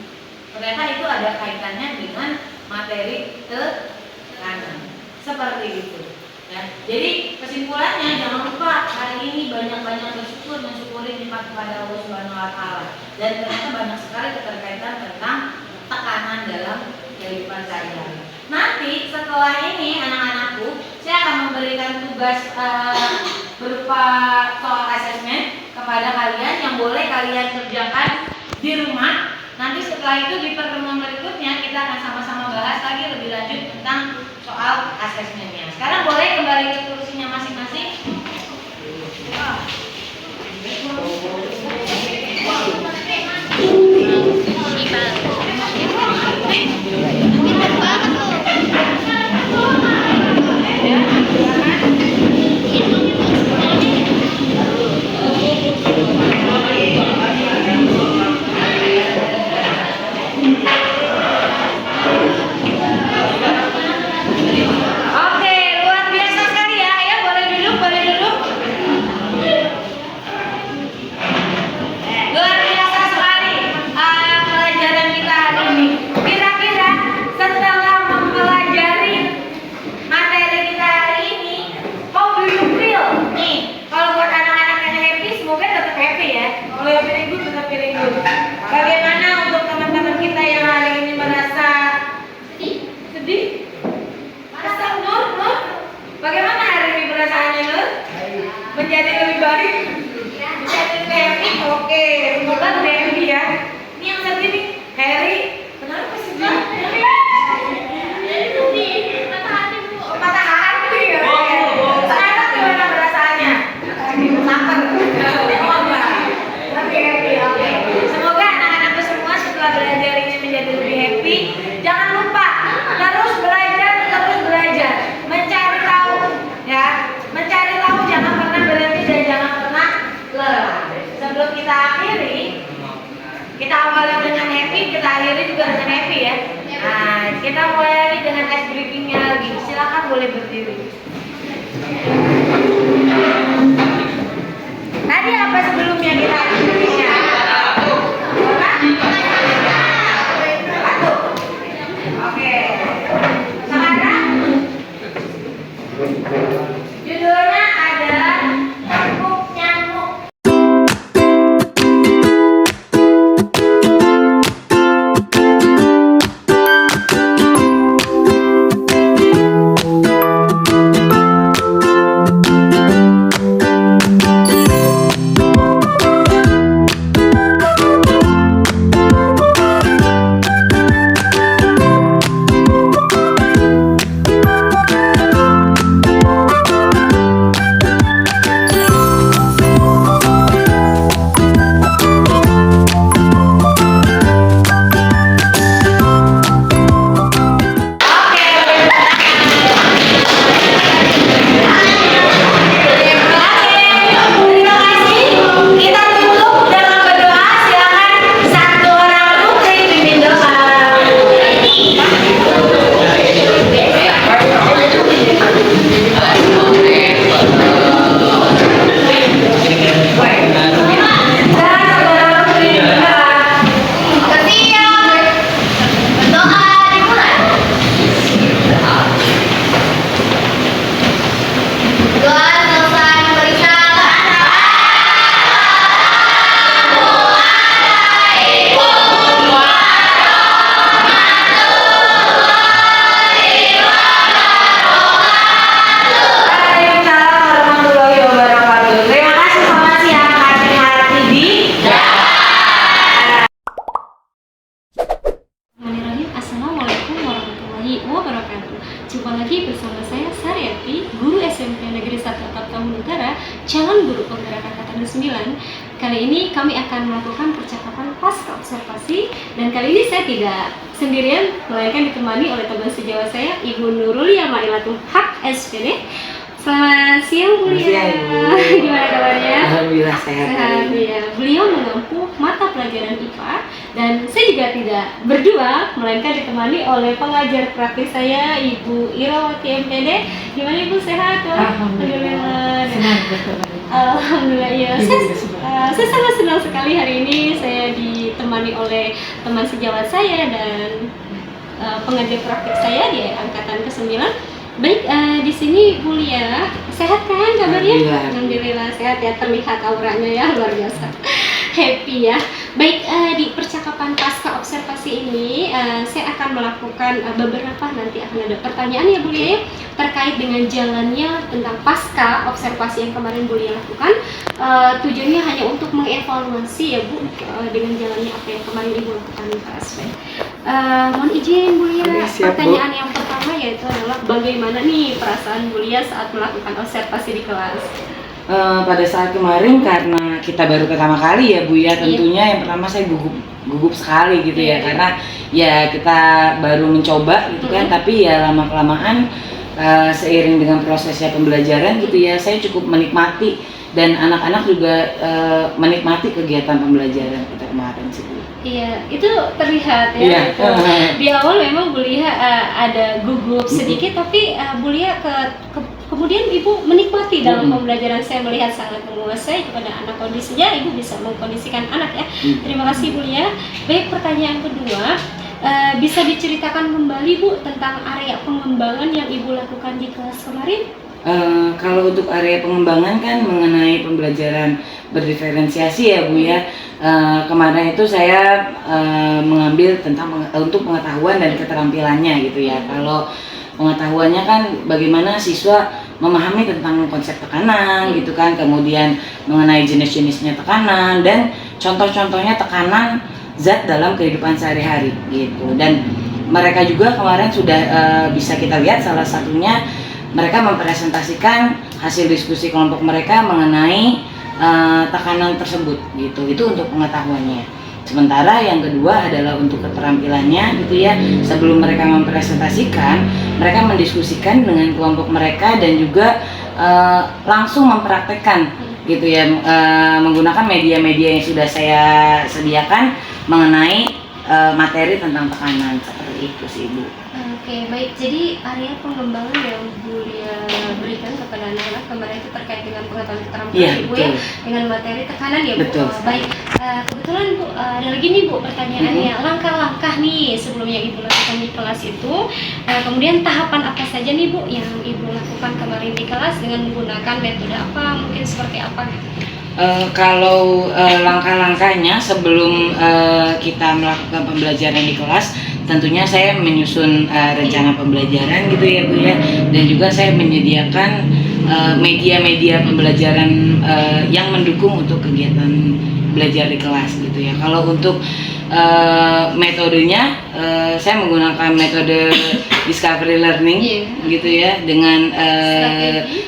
Ternyata itu ada kaitannya dengan materi tekanan. Seperti itu. Ya. Jadi kesimpulannya jangan lupa hari ini banyak-banyak bersyukur, mensyukuri nikmat kepada Allah Subhanahu wa Ta'ala. Dan ternyata banyak sekali keterkaitan tentang tekanan dalam kehidupan sehari-hari. Nanti setelah ini anak-anakku, saya akan memberikan tugas berupa soal asesmen kepada kalian yang boleh kalian kerjakan di rumah. Nanti setelah itu di pertemuan berikutnya kita akan sama-sama bahas lagi lebih lanjut tentang soal asesmennya. Sekarang boleh kembali ke kursinya masing-masing. Wow. kita akhiri juga dengan happy ya. Nah, kita mulai dengan ice breathing-nya lagi. Silakan boleh berdiri. Tadi apa sebelumnya kita ice breathing-nya? Batuk. Oke. Sekarang judulnya adalah nyamuk. Assalamualaikum warahmatullahi wabarakatuh. Jumpa lagi bersama saya Saryati, guru SMP Negeri 1 Tahun Utara, calon guru penggerak angkatan 9. Kali ini kami akan melakukan percakapan pasca observasi, dan kali ini saya tidak sendirian, melainkan ditemani oleh teman sejawat saya, Ibu Nurulia Mailatul Haq SPD. Selamat siang Bu Lia. Gimana kabarnya? Alhamdulillah sehat. Ya. Beliau mengampu mata pelajaran IPA, dan saya juga tidak berdua, melainkan ditemani oleh pengajar praktis saya, Ibu Irawati MPD. Gimana Ibu, sehat? Alhamdulillah. Alhamdulillah ya. Saya sangat senang sekali hari ini saya ditemani oleh teman sejawat saya dan pengajar praktik saya di angkatan ke-9. Baik, di sini Bu Lia, sehat kan kabarnya? Alhamdulillah sehat ya, terlihat auranya ya, luar biasa. Happy ya. Baik, di percakapan pasca observasi ini saya akan melakukan beberapa, nanti akan ada pertanyaan ya Bu Lia ya, terkait dengan jalannya tentang pasca observasi yang kemarin Bu Lia lakukan. Tujuannya hanya untuk mengevaluasi ya Bu, dengan jalannya apa yang kemarin Ibu lakukan di kelas. Mohon izin Bu Lia, pertanyaan yang pertama yaitu adalah bagaimana nih perasaan Bu Lia saat melakukan observasi di kelas? Pada saat kemarin karena kita baru pertama kali ya Bu ya, tentunya yang pertama saya gugup sekali gitu ya, karena ya kita baru mencoba gitu kan, tapi ya lama kelamaan seiring dengan prosesnya pembelajaran gitu ya, saya cukup menikmati dan anak-anak juga menikmati kegiatan pembelajaran kita kemarin sih Bu. Iya, itu terlihat ya. Di awal memang Bu Lia ada gugup sedikit, tapi Bu Lia kemudian Ibu menikmati dalam pembelajaran. Saya melihat sangat menguasai kepada anak kondisinya, Ibu bisa mengkondisikan anak ya. Terima kasih Bu Lia. Baik, pertanyaan kedua, bisa diceritakan kembali Bu tentang area pengembangan yang Ibu lakukan di kelas kemarin? Kalau untuk area pengembangan kan mengenai pembelajaran berdiferensiasi ya Bu ya, kemarin itu saya mengambil tentang untuk pengetahuan dan keterampilannya gitu ya. Kalau pengetahuannya kan bagaimana siswa memahami tentang konsep tekanan gitu kan, kemudian mengenai jenis-jenisnya tekanan dan contoh-contohnya tekanan zat dalam kehidupan sehari-hari gitu. Dan mereka juga kemarin sudah bisa kita lihat salah satunya mereka mempresentasikan hasil diskusi kelompok mereka mengenai tekanan tersebut gitu. Itu untuk pengetahuannya. Sementara yang kedua adalah untuk keterampilannya gitu ya. Sebelum mereka mempresentasikan, mereka mendiskusikan dengan kelompok mereka dan juga langsung mempraktekkan gitu ya, menggunakan media-media yang sudah saya sediakan mengenai materi tentang tekanan seperti itu sih Bu. Oke, baik. Jadi area pengembangan yang Bu Lia berikan kepada anak-anak kemarin itu terkait dengan pengetahuan keterampilan Iya, Ibu ya, betul. dengan materi tekanan ya Bu. Betul. Baik. Kebetulan Bu, ada lagi nih Bu pertanyaannya. Langkah-langkah nih sebelum yang Ibu lakukan di kelas itu, kemudian tahapan apa saja nih Bu yang Ibu lakukan kemarin di kelas dengan menggunakan metode apa, mungkin seperti apa gitu? Kalau langkah-langkahnya sebelum kita melakukan pembelajaran di kelas, tentunya saya menyusun rencana pembelajaran gitu ya Bu ya, dan juga saya menyediakan media-media pembelajaran yang mendukung untuk kegiatan belajar di kelas gitu ya. Kalau untuk metodenya, saya menggunakan metode discovery learning gitu ya, dengan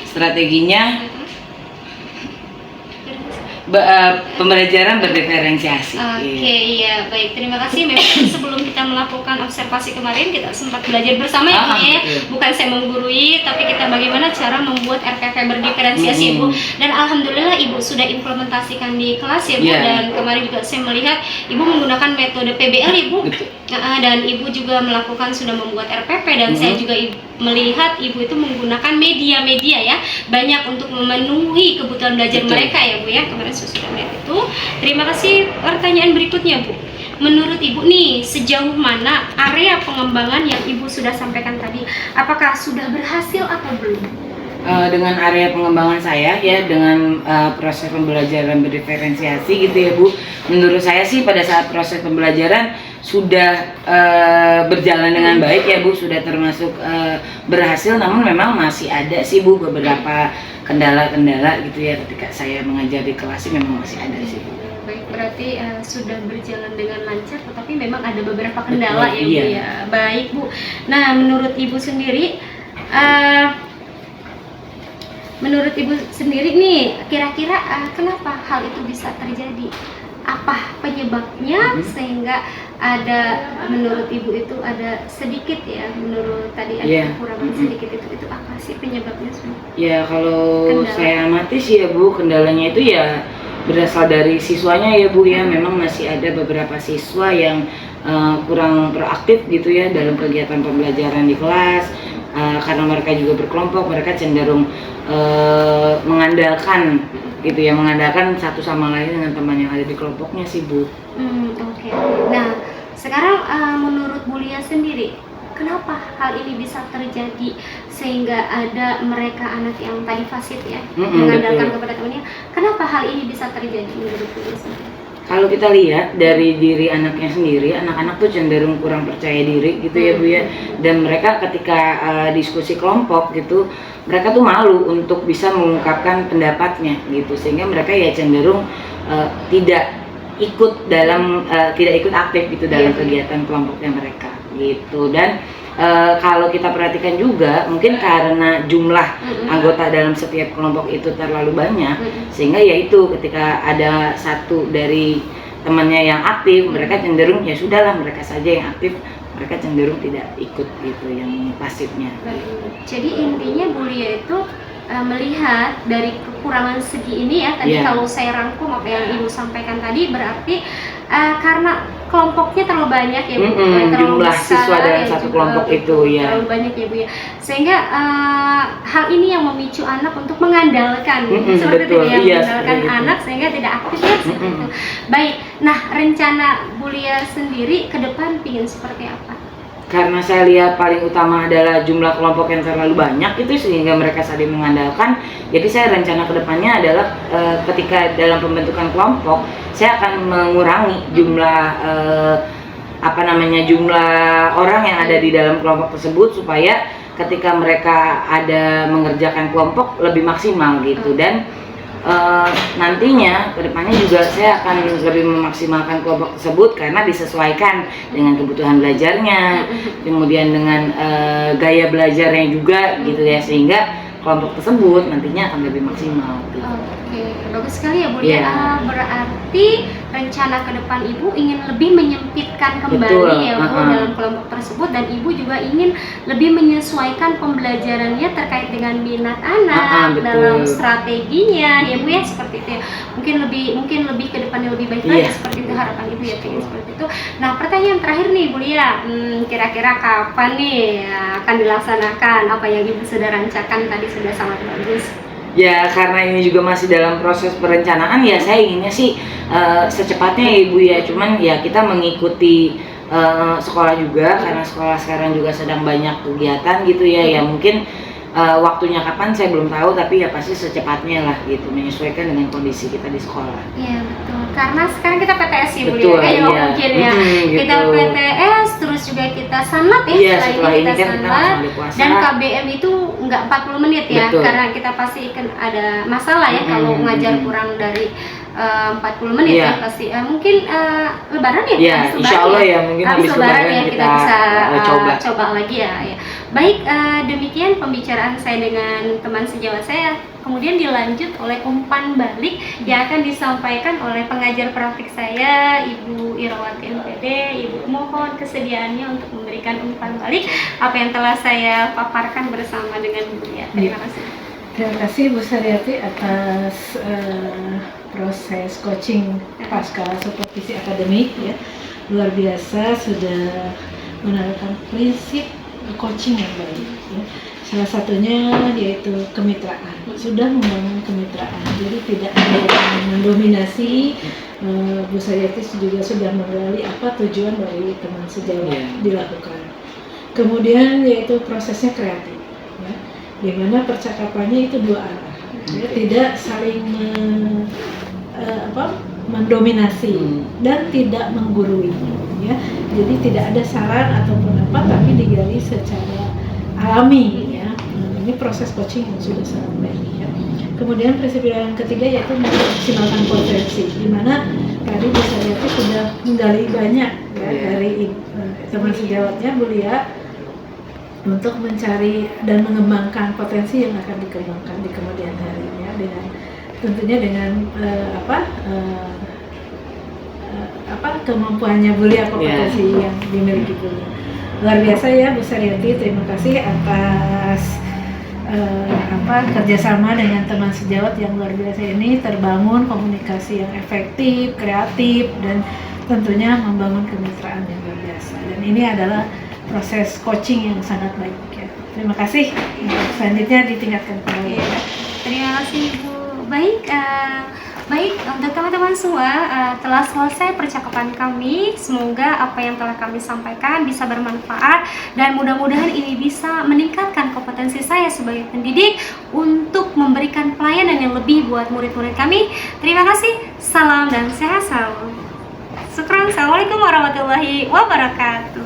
strateginya pembelajaran berdiferensiasi. Oke, iya baik. Terima kasih. Memang sebelum kita melakukan observasi kemarin kita sempat belajar bersama ya Bu ya. Bukan saya menggurui, tapi kita bagaimana cara membuat RPP berdiferensiasi Bu. Dan alhamdulillah Ibu sudah implementasikan di kelas ya Bu. Dan kemarin juga saya melihat Ibu menggunakan metode PBL Ibu. Dan Ibu juga melakukan sudah membuat RPP, dan saya juga melihat Ibu itu menggunakan media-media ya, banyak untuk memenuhi kebutuhan belajar mereka ya Bu ya. Kemarin saya sudah melihat itu. Terima kasih. Pertanyaan berikutnya Bu, menurut Ibu nih sejauh mana area pengembangan yang Ibu sudah sampaikan tadi, apakah sudah berhasil atau belum? Dengan area pengembangan saya ya, dengan proses pembelajaran berdiferensiasi gitu ya Bu, menurut saya sih pada saat proses pembelajaran sudah berjalan dengan baik ya Bu, sudah termasuk berhasil. Namun memang masih ada sih Bu beberapa kendala-kendala gitu ya ketika saya mengajar di kelas sih, memang masih ada sih Bu. Baik, berarti sudah berjalan dengan lancar, tetapi memang ada beberapa kendala ya Bu ya. Baik Bu. Nah, menurut Ibu sendiri nih, kira-kira kenapa hal itu bisa terjadi? Apa penyebabnya sehingga ada, menurut Ibu itu ada sedikit ya, menurut tadi ada kekurangan sedikit itu apa sih penyebabnya? Ya kalau saya amati sih ya Bu, kendalanya itu ya berasal dari siswanya ya Bu ya. Memang masih ada beberapa siswa yang kurang proaktif gitu ya dalam kegiatan pembelajaran di kelas. Karena mereka juga berkelompok, mereka cenderung mengandalkan gitu ya, mengandalkan satu sama lain dengan teman yang ada di kelompoknya sih Bu. Oke. Nah, sekarang menurut Bu Lia sendiri, kenapa hal ini bisa terjadi sehingga ada mereka anak yang tadi fasid ya, mengandalkan kepada temannya? Kenapa hal ini bisa terjadi menurut Bu Lia sendiri? Kalau kita lihat dari diri anaknya sendiri, anak-anak tuh cenderung kurang percaya diri gitu ya Bu ya. Dan mereka ketika diskusi kelompok gitu, mereka tuh malu untuk bisa mengungkapkan pendapatnya gitu, sehingga mereka ya cenderung tidak ikut aktif gitu dalam kegiatan kelompoknya mereka gitu. Dan kalau kita perhatikan juga, mungkin karena jumlah anggota dalam setiap kelompok itu terlalu banyak, sehingga yaitu ketika ada satu dari temannya yang aktif, mereka cenderung ya sudahlah mereka saja yang aktif, mereka cenderung tidak ikut gitu yang pasifnya. Jadi intinya Bu Lia itu melihat dari kekurangan segi ini ya tadi, kalau saya rangkum apa yang Ibu sampaikan tadi, berarti karena kelompoknya terlalu banyak ya Bu, jumlah siswa dalam satu kelompok itu ya terlalu banyak ya Bu ya, sehingga hal ini yang memicu anak untuk mengandalkan seperti itu ya, mengandalkan anak sehingga tidak aktif ya seperti itu. Baik, nah rencana Bu Lia sendiri ke depan ingin seperti apa? Karena saya lihat paling utama adalah jumlah kelompok yang terlalu banyak itu, sehingga mereka saling mengandalkan. Jadi saya rencana kedepannya adalah ketika dalam pembentukan kelompok, saya akan mengurangi jumlah jumlah orang yang ada di dalam kelompok tersebut, supaya ketika mereka ada mengerjakan kelompok lebih maksimal gitu. Dan nantinya kedepannya juga saya akan lebih memaksimalkan kelompok tersebut karena disesuaikan dengan kebutuhan belajarnya, kemudian dengan gaya belajarnya juga gitu ya, sehingga kelompok tersebut nantinya akan lebih maksimal. Gitu. Oke, bagus sekali ya Bu Iya. ya. Berarti rencana ke depan Ibu ingin lebih menyempitkan kembali Betul, ya Bu dalam kelompok tersebut, dan Ibu juga ingin lebih menyesuaikan pembelajarannya terkait dengan minat anak betul. dalam strateginya ya Bu ya, seperti itu ya. Mungkin lebih ke depannya lebih baik lagi, Iya. seperti itu harapan Ibu ya, pengen seperti itu. Nah, pertanyaan terakhir nih Bu Lia, kira-kira kapan nih akan dilaksanakan apa yang Ibu sudah rancangkan tadi, sudah sangat bagus. Ya, karena ini juga masih dalam proses perencanaan ya, saya inginnya sih secepatnya ya Ibu ya. Cuman ya kita mengikuti sekolah juga, karena sekolah sekarang juga sedang banyak kegiatan gitu ya. Ya mungkin waktunya kapan saya belum tahu, tapi ya pasti secepatnya lah gitu, menyesuaikan dengan kondisi kita di sekolah. Iya betul, karena sekarang kita PTS ya Bu Betul, ya, kayak iya. mungkin ya Gitu. kita PTS, terus juga kita sanlat ya, Iya, setelah setelah ini ini kita kan kita sanlat, langsung di puasa. dan KBM itu nggak 40 menit ya, Betul. karena kita pasti kan ada masalah ya kalau ngajar kurang dari 40 menit Iya. ya pasti. Mungkin Lebaran ya? Iya, Habis insya Allah ya, mungkin habis Lebaran ya kita bisa coba. lagi ya. Baik, demikian pembicaraan saya dengan teman sejawat saya. Kemudian dilanjut oleh umpan balik yang akan disampaikan oleh pengajar praktik saya, Ibu Irawati MPD. Ibu mohon kesediaannya untuk memberikan umpan balik apa yang telah saya paparkan bersama dengan Bu Lia. Terima kasih. Terima kasih Bu Saryati atas proses coaching pasca supervisi akademik ya, luar biasa, sudah menerapkan prinsip coaching yang baik ya. Salah satunya yaitu kemitraan, sudah membangun kemitraan, jadi tidak ada yang mendominasi. Bu Saryati juga sudah menggali apa tujuan dari teman sejawat dilakukan. Kemudian yaitu prosesnya kreatif ya, di mana percakapannya itu dua arah ya, tidak saling mendominasi dan tidak menggurui ya. Jadi tidak ada saran ataupun apa, tapi digali secara alami ya. Ini proses coaching yang sudah sangat baik ya. Kemudian prinsip yang ketiga yaitu memaksimalkan potensi, di mana tadi Bu Saryati sudah menggali banyak ya dari teman sejawatnya Bu Lia untuk mencari dan mengembangkan potensi yang akan dikembangkan di kemudian hari ya, dengan tentunya dengan kemampuannya Bu Lia, kompetensi yang dimiliki Bu Lia. Luar biasa ya Bu Saryati, terima kasih atas kerjasama dengan teman sejawat yang luar biasa ini, terbangun komunikasi yang efektif, kreatif, dan tentunya membangun kemitraan yang luar biasa. Dan ini adalah proses coaching yang sangat baik ya. Terima kasih. Selanjutnya ditingkatkan kembali. Terima kasih Bu. Baik, untuk teman-teman semua, telah selesai percakapan kami. Semoga apa yang telah kami sampaikan bisa bermanfaat, dan mudah-mudahan ini bisa meningkatkan kompetensi saya sebagai pendidik untuk memberikan pelayanan yang lebih buat murid-murid kami. Terima kasih, salam dan sehat selalu. Syukran, assalamualaikum warahmatullahi wabarakatuh.